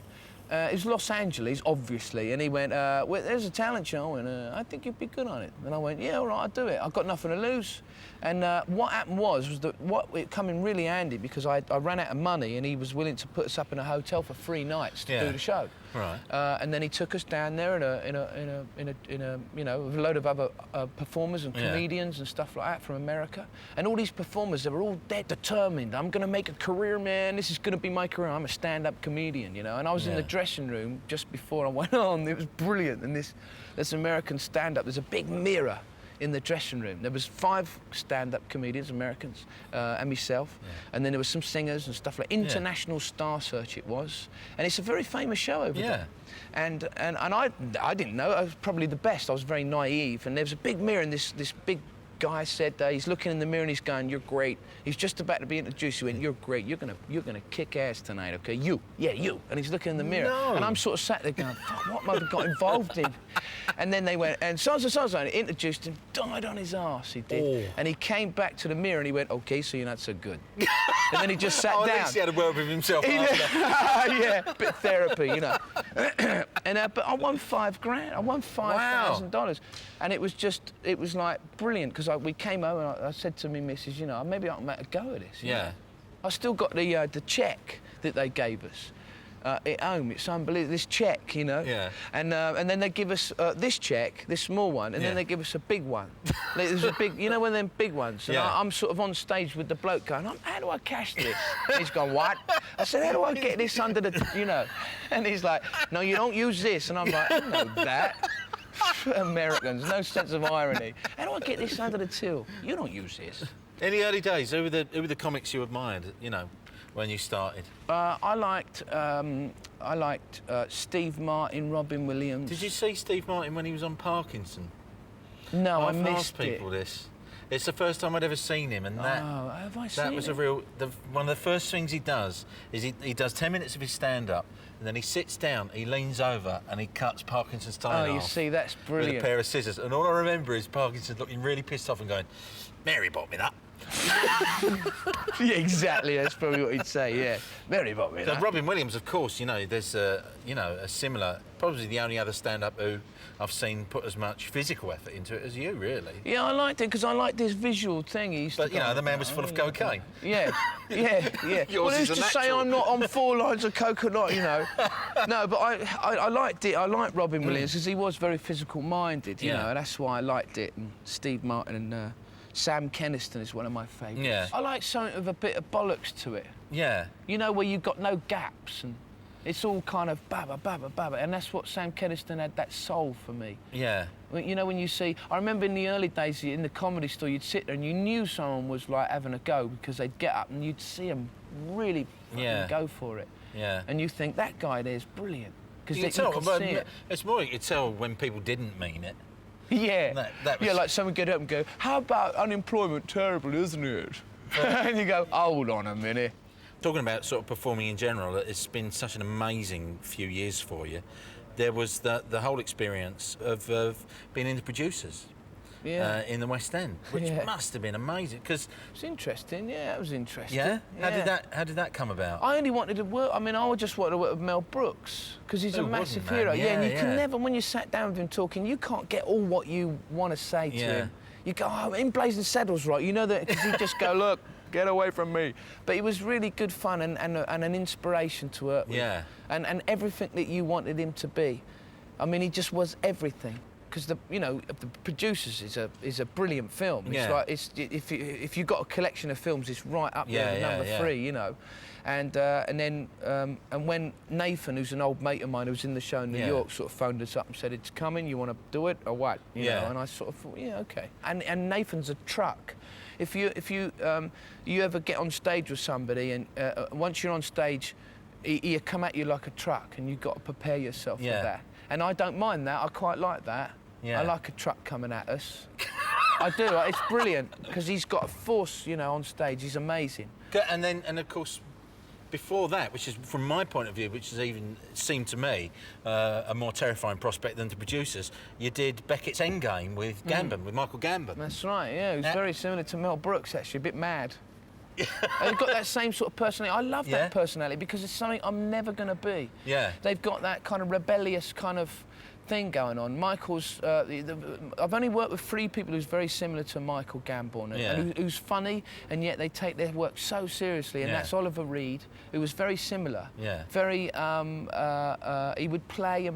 It was Los Angeles, obviously, and he went, well, there's a talent show, and I think you'd be good on it. And I went, yeah, all right, I'll do it. I've got nothing to lose. And what happened was that it come in really handy because I ran out of money, and he was willing to put us up in a hotel for 3 nights to do the show. Right. And then he took us down there in a you know, with a load of other performers and comedians and stuff like that from America. And all these performers, they were all dead determined. I'm going to make a career, man. This is going to be my career. I'm a stand-up comedian, you know. And I was in the dressing room just before I went on. It was brilliant. And this American stand-up, there's a big mirror in the dressing room. There was 5 stand-up comedians, Americans, and myself, and then there were some singers and stuff like International Star Search it was, and it's a very famous show over there. And I didn't know. I was probably the best. I was very naive, and there was a big mirror in this big guy said he's looking in the mirror and he's going, "You're great." He's just about to be introduced. He went, "You're great. You're gonna kick ass tonight, okay? You, yeah, you." And he's looking in the mirror, and I'm sort of sat there going, "Fuck, what have I got involved in?" And then they went, and so and introduced him, died on his arse, he did. And he came back to the mirror and he went, "Okay, so you're not so good." And then he just sat down. At least he had a word with himself. Yeah, a bit of therapy, you know. And but I won $5,000. I won $5,000, and it was like brilliant because we came home and I said to me missus, you know, maybe I can make a go at this. Yeah. I still got the cheque that they gave us. At home, it's unbelievable. This cheque, you know. Yeah. And then they give us this cheque, this small one, and then they give us a big one. There's a big, you know, one of them big ones. And I'm sort of on stage with the bloke going, "How do I cash this?" And he's gone, "What?" I said, "How do I get this under the, you know?" And he's like, "No, you don't use this." And I'm like, "I know that." Americans, no sense of irony. "How do I get this under the till?" "You don't use this." In the early days, who were the comics you admired? You know, when you started. I liked Steve Martin, Robin Williams. Did you see Steve Martin when he was on Parkinson? No, I I've missed asked people this. It's the first time I'd ever seen him, and that have I seen that was it? a real. One of the first things he does is he does 10 minutes of his stand-up, and then he sits down, he leans over, and he cuts Parkinson's tie Oh, you off see, that's brilliant. with a pair of scissors. And all I remember is Parkinson looking really pissed off and going, "Mary bought me that." Yeah, exactly. That's probably what he'd say. Yeah, very bought me that. Robin Williams, of course. You know, there's a similar, probably the only other stand-up who I've seen put as much physical effort into it as you, really. Yeah, I liked it because I liked this visual thing. He used But to you go, know, the man was full of cocaine. Yeah. Yours Well, who's is to a say natural. I'm not on 4 lines of coconut, you know? No, but I liked it. I liked Robin Williams because he was very physical-minded, you know, and that's why I liked it. And Steve Martin and Sam Kenniston is one of my favourites. Yeah. I like something with a bit of bollocks to it. Yeah. You know, where you've got no gaps and it's all kind of babba, babba, babba, and that's what Sam Kenniston had, that soul for me. Yeah. You know, when you see... I remember in the early days in the Comedy Store, you'd sit there and you knew someone was, like, having a go because they'd get up and you'd see them really fucking go for it. Yeah. And you think, that guy there's brilliant. Because You you can tell, can but see it. it's more you could tell when people didn't mean it. Yeah. That was- Yeah, like someone get up and go, "How about unemployment? Terrible, isn't it?" And you go, "Hold on a minute." Talking about sort of performing in general, it's been such an amazing few years for you. There was the whole experience of being in the producers in the West End, which must have been amazing because It's interesting, yeah, it was interesting. yeah. How did that come about? I only wanted to work, I mean, I just wanted to work with Mel Brooks, because he's a Who massive wouldn't, hero. man? Yeah, and you Yeah, can yeah. never, when you sat down with him talking, you can't get all what you want to say to him. You go, "Oh, in Blazing Saddles, right?" You know that, because he'd just go, "Look, get away from me." But it was really good fun and an inspiration to work with. Yeah. And everything that you wanted him to be. I mean, he just was everything. Because the Producers is a brilliant film. Yeah. It's like if you've got a collection of films, it's right up there with number 3, you know. And then when Nathan, who's an old mate of mine who was in the show in New York, sort of phoned us up and said, "It's coming. You want to do it or what?" You know. And I sort of thought, yeah, okay. And Nathan's a truck. If you ever get on stage with somebody and once you're on stage, he'll come at you like a truck, and you've got to prepare yourself for that. And I don't mind that. I quite like that. Yeah. I like a truck coming at us. I do. It's brilliant because he's got a force, you know, on stage. He's amazing. And of course, before that, which is from my point of view, which has even seemed to me a more terrifying prospect than the Producers, you did Beckett's Endgame with Gambon, with Michael Gambon. That's right. Yeah, he was very similar to Mel Brooks, actually, a bit mad. And he's got that same sort of personality. I love that personality because it's something I'm never going to be. Yeah. They've got that kind of rebellious kind of thing going on. Michael's... I've only worked with 3 people who's very similar to Michael Gambon, and who's funny, and yet they take their work so seriously, and that's Oliver Reed, who was very similar. Yeah. Very... he would play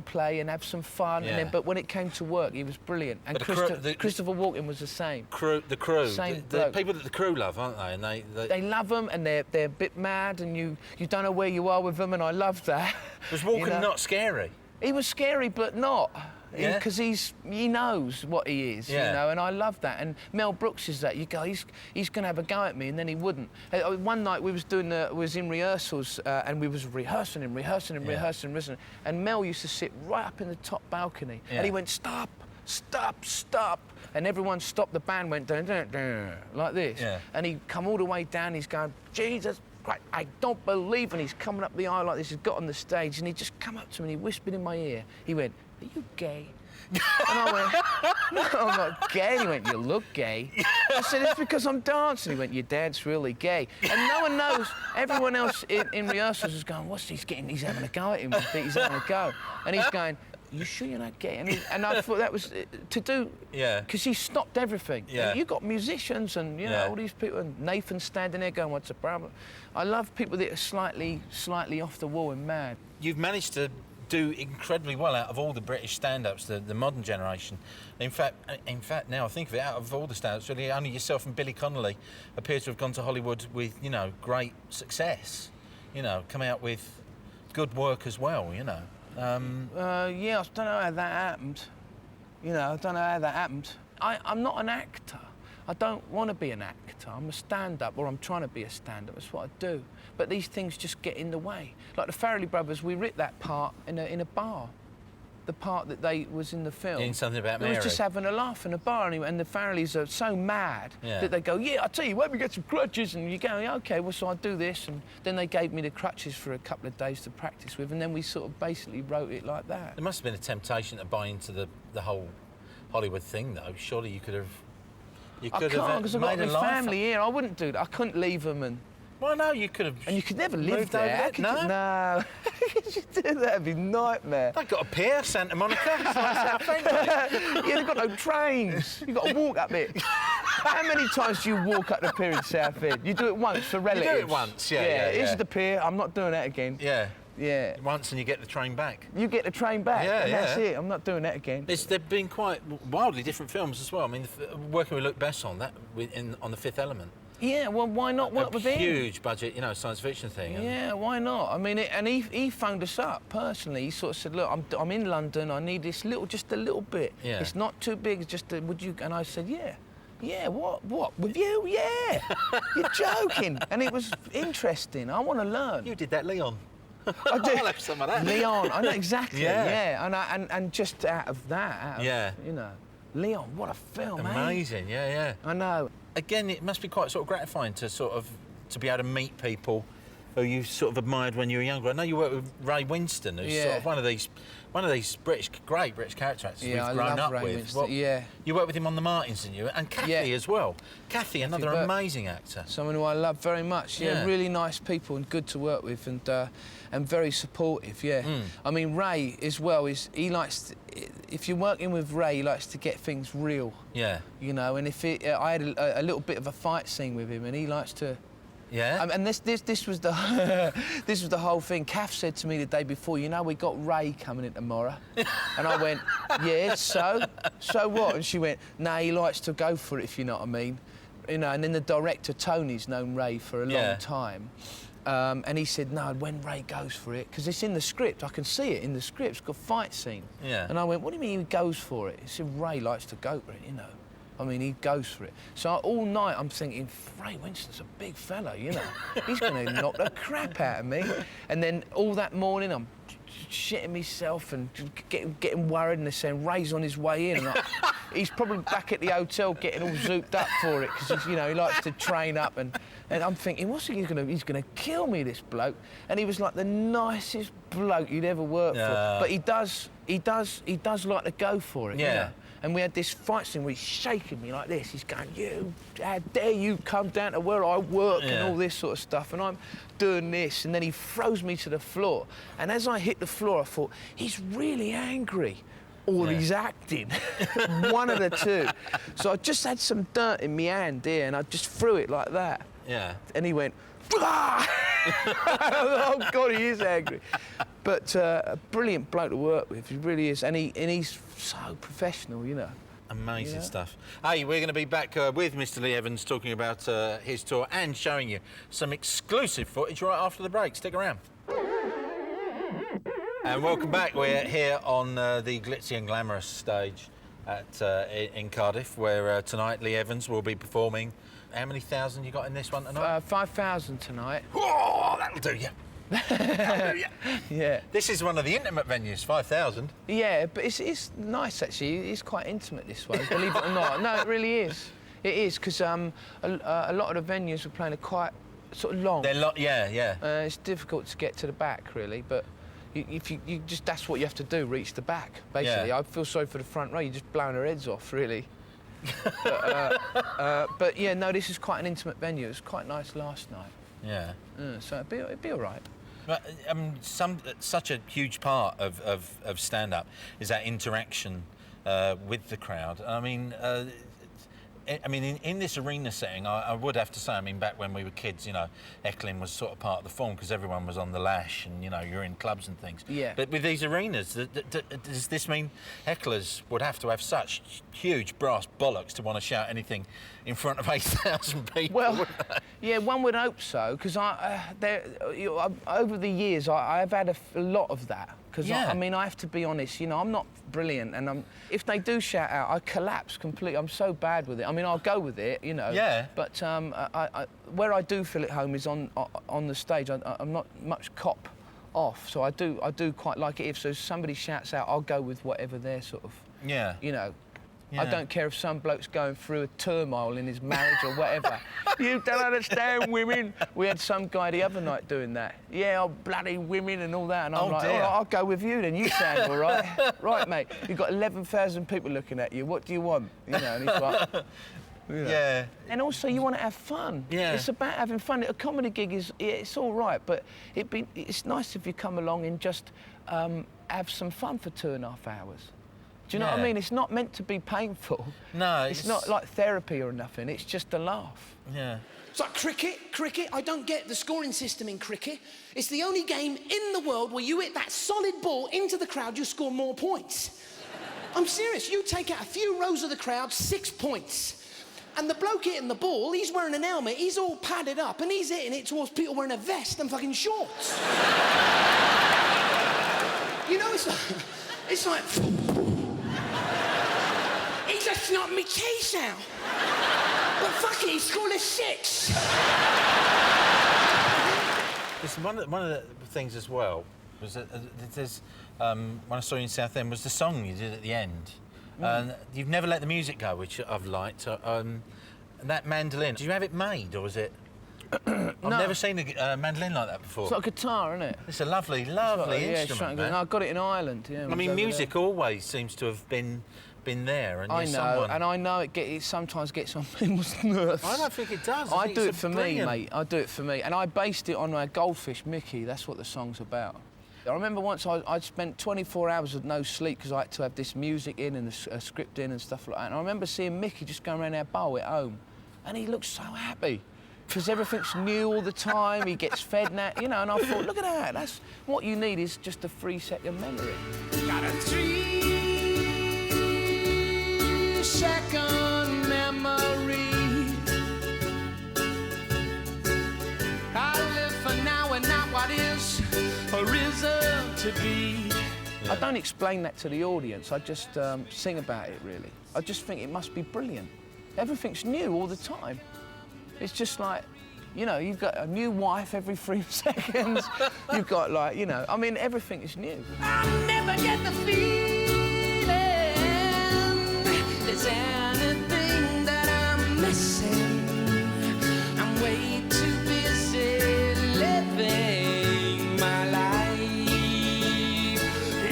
and have some fun, and then, but when it came to work, he was brilliant. And Christopher Walken was the same. The crew. Same the bloke. people that the crew love, aren't they? And they love them, and they're a bit mad, and you don't know where you are with them, and I love that. Was Walken not scary? He was scary, but not. Yeah? Because he knows what he is, you know, and I love that. And Mel Brooks is that. You go, he's going to have a go at me, and then he wouldn't. One night we was in rehearsals, and we was rehearsing, and Mel used to sit right up in the top balcony, and he went, "Stop, stop, stop. And everyone stopped, the band went dun, dun, dun, like this. Yeah. And he come all the way down, he's going, Jesus Christ, I don't believe, and he's coming up the aisle like this, he's got on the stage, and he just come up to me and he whispered in my ear, he went, are you gay? And I went, no, I'm not gay. And he went, you look gay. I said, it's because I'm dancing. He went, your dad's really gay. And no one knows. Everyone else in rehearsals is going, what's he's getting? He's having a go at him. I think he's having a go. And he's going, you sure you're not gay? And I thought that was to do, because he stopped everything. Yeah. You got musicians and, you know, all these people, and Nathan standing there going, what's the problem? I love people that are slightly off the wall and mad. You've managed to do incredibly well out of all the British stand-ups, the modern generation. In fact, now I think of it, out of all the stand-ups, really only yourself and Billy Connolly appear to have gone to Hollywood with, you know, great success. You know, come out with good work as well, you know. Yeah, I don't know how that happened. You know, I don't know how that happened. I'm not an actor. I don't want to be an actor. I'm a stand-up, or I'm trying to be a stand-up. That's what I do. But these things just get in the way. Like the Farrelly brothers, we writ that part in a bar. The part that they was in the film. In Something About Mary. It was just having a laugh in a bar, and the Farrellys are so mad that they go, yeah, I'll tell you, when we get some crutches, and you go, yeah, OK, well, so I'll do this. And then they gave me the crutches for a couple of days to practice with, and then we sort of basically wrote it like that. There must have been a temptation to buy into the whole Hollywood thing, though. Surely you could have... I can't, because I've got my family here. I wouldn't do that. I couldn't leave them and... Well, no, you could have... And you could never live moved there. over there. No? No. How could you do that? That'd be a nightmare. They've got a pier, Santa Monica. It's like Southend. Yeah, they've got no trains. You've got to walk up it. How many times do you walk up the pier in Southend? You do it once for relatives. You do it once, yeah. Here's the pier. I'm not doing that again. Yeah. Yeah. Once and you get the train back. You get the train back. Yeah, and that's yeah. it. I'm not doing that again. They've been quite wildly different films as well. I mean, working with Luc Besson on The Fifth Element. Yeah, well, why not work with him? Huge budget, you know, science fiction thing. Yeah, why not? I mean, and he phoned us up personally. He sort of said, look, I'm in London. I need this just a little bit. Yeah. It's not too big. Just would you? And I said, yeah. Yeah, what? With you? Yeah. You're joking. And it was interesting. I want to learn. You did that, Leon. I did. I'll have some of that. Leon, I know exactly. Yeah. And just out of that, you know, Leon, what a film, Amazing, yeah. I know. Again, it must be quite sort of gratifying to be able to meet people who you sort of admired when you were younger. I know you worked with Ray Winston, who's sort of one of these great British character actors we've grown up Ray with. Winston, yeah. You worked with him on The Martins, didn't you? And Kathy as well. Kathy, another amazing actor. Someone who I love very much. Yeah, really nice people and good to work with, and very supportive. Yeah. I mean, Ray as well he likes. If you're working with Ray, he likes to get things real. Yeah. You know, and if I had a little bit of a fight scene with him, and he likes to. Yeah. And this was the this was the whole thing. Kath said to me the day before, you know, we got Ray coming in tomorrow, and I went, yeah, so what? And she went, nah, he likes to go for it, if you know what I mean, you know. And then the director Tony's known Ray for a long time, and he said, no, when Ray goes for it, because it's in the script, I can see it in the script. It's got a fight scene. Yeah. And I went, what do you mean he goes for it? He said, Ray likes to go for it, you know. I mean, he goes for it. So all night I'm thinking, Ray Winston's a big fella, you know. He's going to knock the crap out of me. And then all that morning I'm shitting myself and getting worried, and they're saying Ray's on his way in. And he's probably back at the hotel getting all zooped up for it, because he likes to train up. And I'm thinking, he's going to kill me, this bloke. And he was like the nicest bloke you'd ever worked for. But he does like to go for it. Yeah. You know? And we had this fight scene where he's shaking me like this. He's going, how dare you come down to where I work and all this sort of stuff. And I'm doing this, and then he throws me to the floor. And as I hit the floor, I thought, he's really angry. Or he's acting. One of the two. So I just had some dirt in my hand here, and I just threw it like that. Yeah. And he went, ah! Oh, God, he is angry. But a brilliant bloke to work with, he really is. And he's so professional, you know. Amazing stuff. Hey, we're going to be back with Mr. Lee Evans talking about his tour and showing you some exclusive footage right after the break. Stick around. And welcome back. We're here on the glitzy and glamorous stage in Cardiff, where tonight Lee Evans will be performing. How many thousand you got in this one tonight? 5,000 tonight. Oh, that'll do you. Yeah. This is one of the intimate venues, 5,000. Yeah, but it's nice, actually. It's quite intimate this way, believe it or not. No, it really is. It is, because a lot of the venues we're playing are quite sort of long. Yeah. It's difficult to get to the back, really, but if you just, that's what you have to do, reach the back, basically. Yeah. I feel sorry for the front row, you're just blowing their heads off, really. But yeah, no, this is quite an intimate venue. It was quite nice last night. Yeah. So it'd be all right. But such a huge part of stand-up is that interaction with the crowd. I mean, in this arena setting, I would have to say, I mean, back when we were kids, you know, heckling was sort of part of the form because everyone was on the lash and, you know, you're in clubs and things. Yeah. But with these arenas, does this mean hecklers would have to have such huge brass bollocks to want to shout anything in front of 8,000 people? Well, yeah, one would hope so, because over the years I've had a lot of that. Because I mean, I have to be honest, you know, I'm not brilliant, and if they do shout out, I collapse completely. I'm so bad with it. I mean, I'll go with it, you know. Yeah. But where I do feel at home is on the stage. I'm not much cop off, so I do quite like it. If somebody shouts out, I'll go with whatever they're sort of. Yeah. You know. Yeah. I don't care if some bloke's going through a turmoil in his marriage or whatever. You don't understand women. We had some guy the other night doing that. Yeah, oh, bloody women and all that. And I'm like, all right, I'll go with you then. You sound all right. Right, mate. You've got 11,000 people looking at you. What do you want? You know, and he's like... You know. Yeah. And also, you want to have fun. Yeah. It's about having fun. A comedy gig it's all right, but it's nice if you come along and just have some fun for 2.5 hours. Do you know what I mean? It's not meant to be painful. No, it's not like therapy or nothing. It's just a laugh. Yeah. It's like cricket. Cricket, I don't get the scoring system in cricket. It's the only game in the world where you hit that solid ball into the crowd, you score more points. I'm serious. You take out a few rows of the crowd, 6 points. And the bloke hitting the ball, he's wearing an helmet, he's all padded up, and he's hitting it towards people wearing a vest and fucking shorts. You know, it's like... He just knocked me teeth out. But fuck it, he scored a 6. Listen, one of the things as well was that there's when I saw you in Southend was the song you did at the end. And You've Never Let the Music Go, which I've liked. And that mandolin, did you have it made, or was it? I've never seen a mandolin like that before. It's like a guitar, isn't it? It's a lovely instrument, man. I got it in Ireland. Yeah, I mean, music always seems to have been there, and I know it sometimes gets on people's nerves. I don't think it does. I do it for me, mate. I do it for me, and I based it on Goldfish Mickey. That's what the song's about. I remember once I spent 24 hours with no sleep because I had to have this music in and a script in and stuff like that. And I remember seeing Mickey just going around our bowl at home, and he looked so happy because everything's new all the time. He gets fed now, you know. And I thought, look at that. That's what you need is just a 3-second memory. Got a 3-second memory. I live for now and not what is arisen to be. I don't explain that to the audience. I just sing about it, really. I just think it must be brilliant. Everything's new all the time. It's just like, you know, you've got a new wife every 3 seconds. You've got, like, you know, I mean, everything is new. I never get the feeling there's anything that I'm missing. I'm way too busy living my life.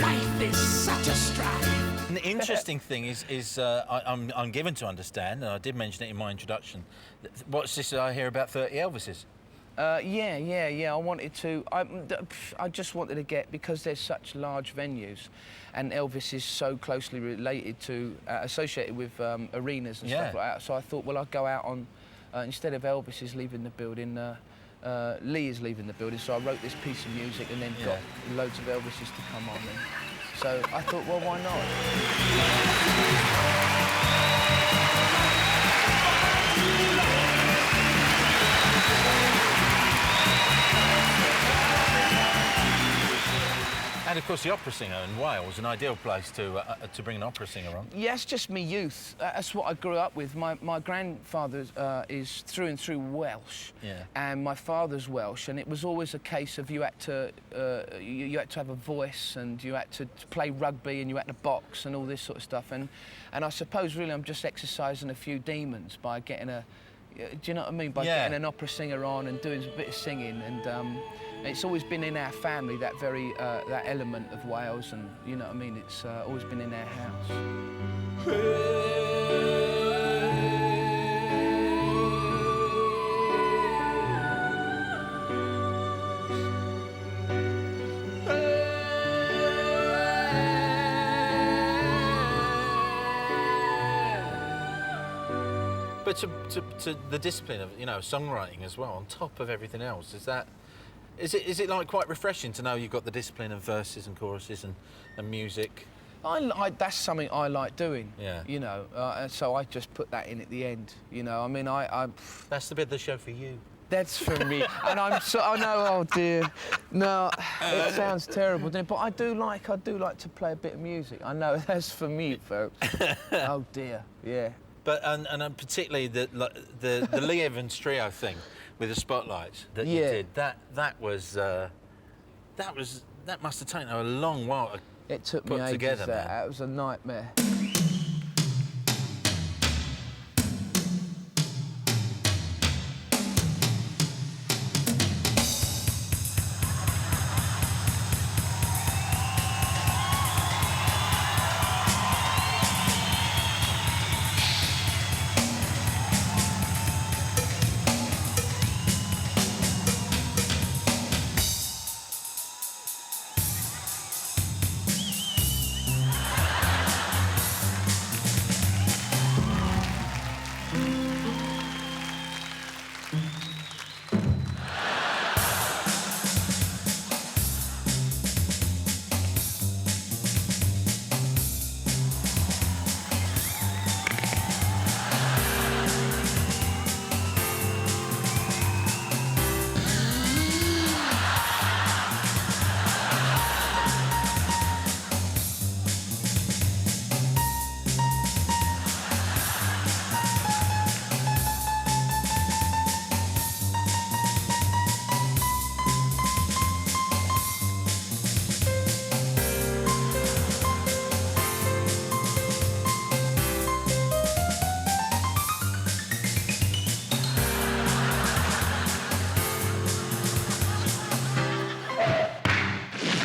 Life is such a strife. And the interesting thing is I'm given to understand, and I did mention it in my introduction, what's this I hear about 30 Elvises? Yeah. I wanted to. I just wanted to get, because there's such large venues, and Elvis is so closely related to, associated with arenas and stuff like that. So I thought, well, I'll go out on, instead of Elvis is leaving the building, Lee is leaving the building. So I wrote this piece of music and then got loads of Elvises to come on. And so I thought, well, why not? And of course, the opera singer in Wales, an ideal place to bring an opera singer on. Yeah, it's just me youth. That's what I grew up with. My grandfather is through and through Welsh, and my father's Welsh, and it was always a case of you had to have a voice, and you had to play rugby, and you had to box, and all this sort of stuff. And I suppose really I'm just exercising a few demons by getting a. Do you know what I mean? By getting an opera singer on and doing a bit of singing, and it's always been in our family, that very that element of Wales, and you know what I mean. It's always been in our house. But to the discipline of, you know, songwriting as well, on top of everything else, is it like quite refreshing to know you've got the discipline of verses and choruses and music? That's something I like doing. Yeah. You know, so I just put that in at the end. You know, I mean, That's the bit of the show for you. That's for me, and I know. Oh dear, no, it sounds terrible, doesn't it? But I do like to play a bit of music. I know that's for me, folks. Oh dear, yeah. But and particularly the Lee Evans trio thing with the spotlights that you did. That must have taken a long while to it took put me ages. together, man. That was a nightmare.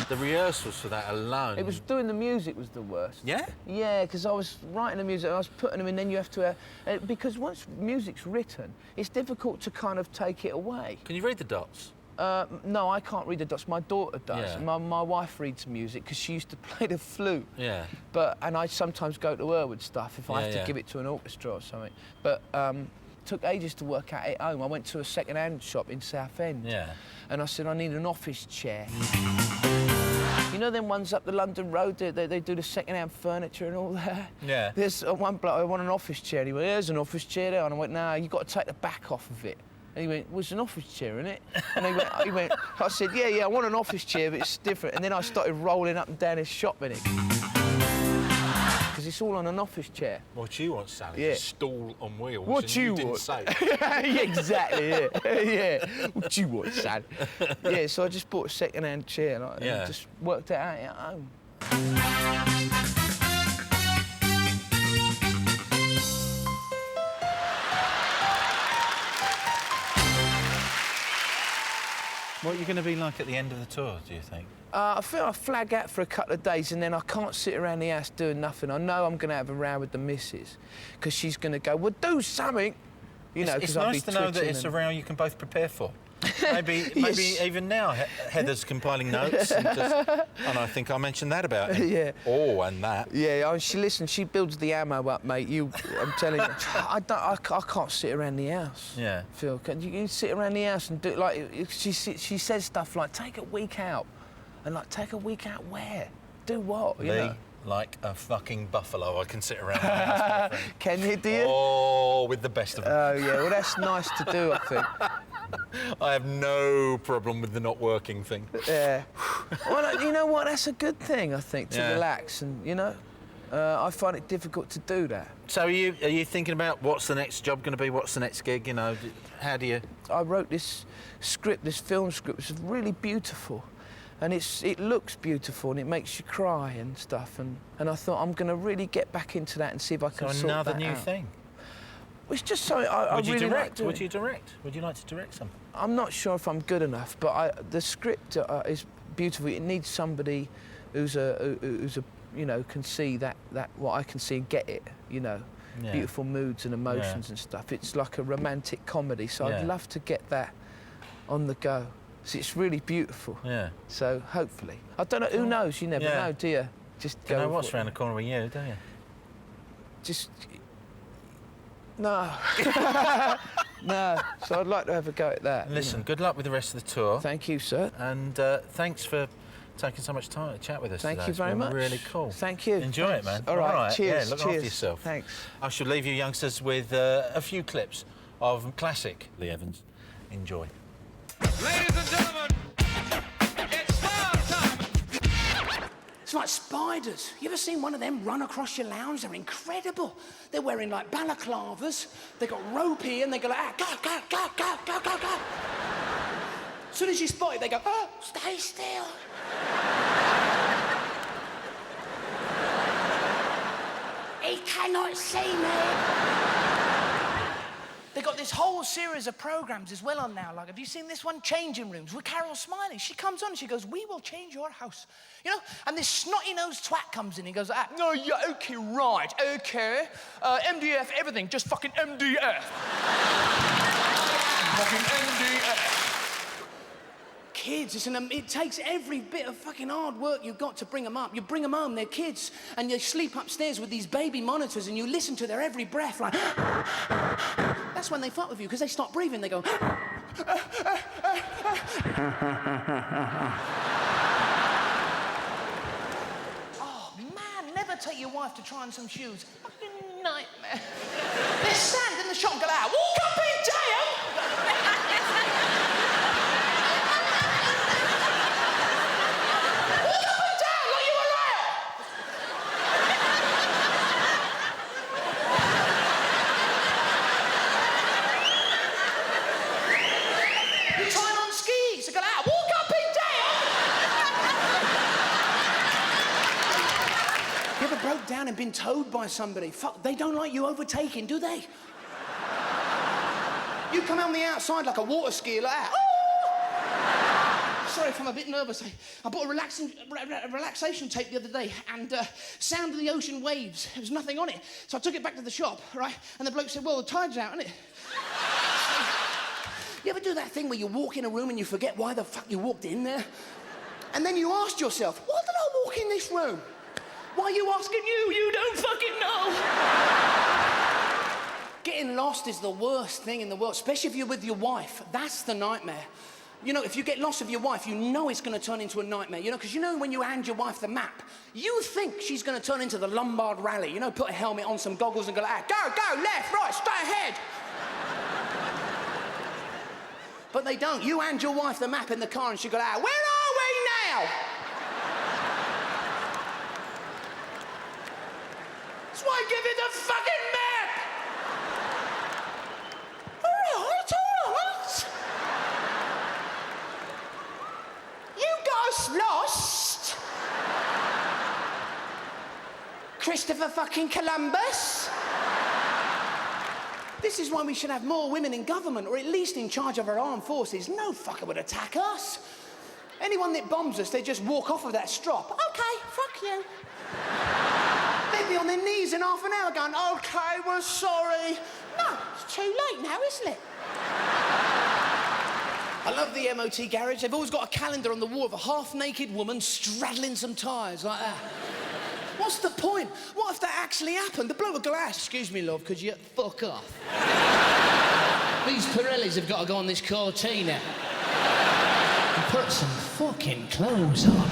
The rehearsals for that alone. It was doing the music was the worst. Yeah? Yeah, because I was writing the music, I was putting them in, then you have to... because once music's written, it's difficult to kind of take it away. Can you read the dots? No, I can't read the dots. My daughter does. Yeah. My wife reads music because she used to play the flute. Yeah. And I sometimes go to her with stuff if I have to give it to an orchestra or something. But took ages to work out at home. I went to a second-hand shop in Southend. Yeah. And I said, I need an office chair. You know them ones up the London Road, they do the second-hand furniture and all that? Yeah. There's one bloke, I want an office chair. And he went, there's an office chair there. And I went, no, you've got to take the back off of it. And he went, well, it's an office chair, isn't it? And he went, I said, yeah, I want an office chair, but it's different. And then I started rolling up and down his shop in it. Because it's all on an office chair. What you want, Sally, is a stool on wheels. What and you didn't want? say. Yeah, exactly, yeah. Yeah. What you want, Sally? Yeah, so I just bought a second-hand chair and just worked it out at home. What are you going to be like at the end of the tour, do you think? I feel I flag out for a couple of days and then I can't sit around the house doing nothing. I know I'm going to have a row with the missus because she's going to go, well, do something. You know, it's nice to know that it's a row you can both prepare for. Maybe even now Heather's compiling notes and I think I mentioned that about him. Yeah. Oh, and that. Yeah, she builds the ammo up, mate. I'm telling you, I can't sit around the house. Yeah. Phil, you can sit around the house and do like she says stuff like take a week out, and like take a week out where? Do what? You know? Like a fucking buffalo, I can sit around the house, my friend. Can you, do you? Oh, with the best of them. Oh yeah, well that's nice to do, I think. I have no problem with the not working thing. Yeah. Well, you know what? That's a good thing, I think, to Yeah. relax and, you know. I find it difficult to do that. So are you thinking about what's the next job going to be? What's the next gig? You know, how do you? I wrote this script, this film script, which is really beautiful, and it looks beautiful and it makes you cry and stuff. And I thought I'm going to really get back into that and see if I can sort that out. Another new thing. It's just something I Would you really direct? like Would you direct? Would you like to direct something? I'm not sure if I'm good enough, but the script is beautiful. It needs somebody who's a you know, can see that what I can see and get it, you know, Yeah. beautiful moods and emotions and stuff. It's like a romantic comedy, so Yeah. I'd love to get that on the go. So it's really beautiful. Yeah. So hopefully, I don't know. Who knows? You never Yeah. know, do you? Just You go. know with what's what- around the corner with you, don't you? Just no, no. So I'd like to have a go at that. you Listen, know. good luck with the rest of the tour. Thank you, sir. And thanks for taking so much time to chat with us Thank today. you It's very been much. really cool. Thank you. Enjoy Thanks. it, man. All right. Cheers. Yeah, look cheers. after yourself. Thanks. I shall leave you youngsters with a few clips of classic Lee Evans. Enjoy. Ladies and gentlemen, it's star time. It's like spiders. You ever seen one of them run across your lounge? They're incredible. They're wearing like balaclavas. They got rope here and they go like, go, go, go, go, go, go, go. As soon as you spot it, they go, oh, stay still. He cannot see me. They got this whole series of programs as well on now. Like, have you seen this one, Changing Rooms, with Carol Smiley? She comes on and she goes, "We will change your house." You know? And this snotty-nosed twat comes in. He goes, "No, yeah, okay, right, okay. MDF, everything, just fucking MDF." Fucking MDF. Kids, it takes every bit of fucking hard work you've got to bring them up. You bring them home, they're kids, and you sleep upstairs with these baby monitors and you listen to their every breath like... That's when they fuck with you, because they stop breathing, they go... Oh, man, never take your wife to try on some shoes. Fucking nightmare. There's sand in the shop and go out. Walk up in jail! You're trying on skis, they go out, walk up in jail! You ever broke down and been towed by somebody? Fuck, they don't like you overtaking, do they? You come out on the outside like a water skier like that. Oh! Sorry if I'm a bit nervous. I bought a relaxation tape the other day and sound of the ocean waves. There was nothing on it. So I took it back to the shop, right? And the bloke said, "Well, the tide's out, isn't it?" You ever do that thing where you walk in a room and you forget why the fuck you walked in there? And then you asked yourself, why did I walk in this room? Why are you asking you? You don't fucking know. Getting lost is the worst thing in the world, especially if you're with your wife. That's the nightmare. You know, if you get lost with your wife, you know it's going to turn into a nightmare. You know, because you know when you hand your wife the map, you think she's going to turn into the Lombard Rally. You know, put a helmet on, some goggles and go like, go, left, right, straight ahead. But they don't. You hand your wife the map in the car and she go out, where are we now? That's why I give you the fucking map! All right. You guys lost? Christopher fucking Columbus? This is why we should have more women in government, or at least in charge of our armed forces. No fucker would attack us. Anyone that bombs us, they just walk off of that strop. Okay, fuck you. They'd be on their knees in half an hour going, okay, we're sorry. No, it's too late now, isn't it? I love the MOT garage. They've always got a calendar on the wall of a half-naked woman straddling some tyres like that. What's the point? What if that actually happened? The bloke would go, excuse me, love, could you fuck off? These Pirellis have got to go on this Cortina. And put some fucking clothes on.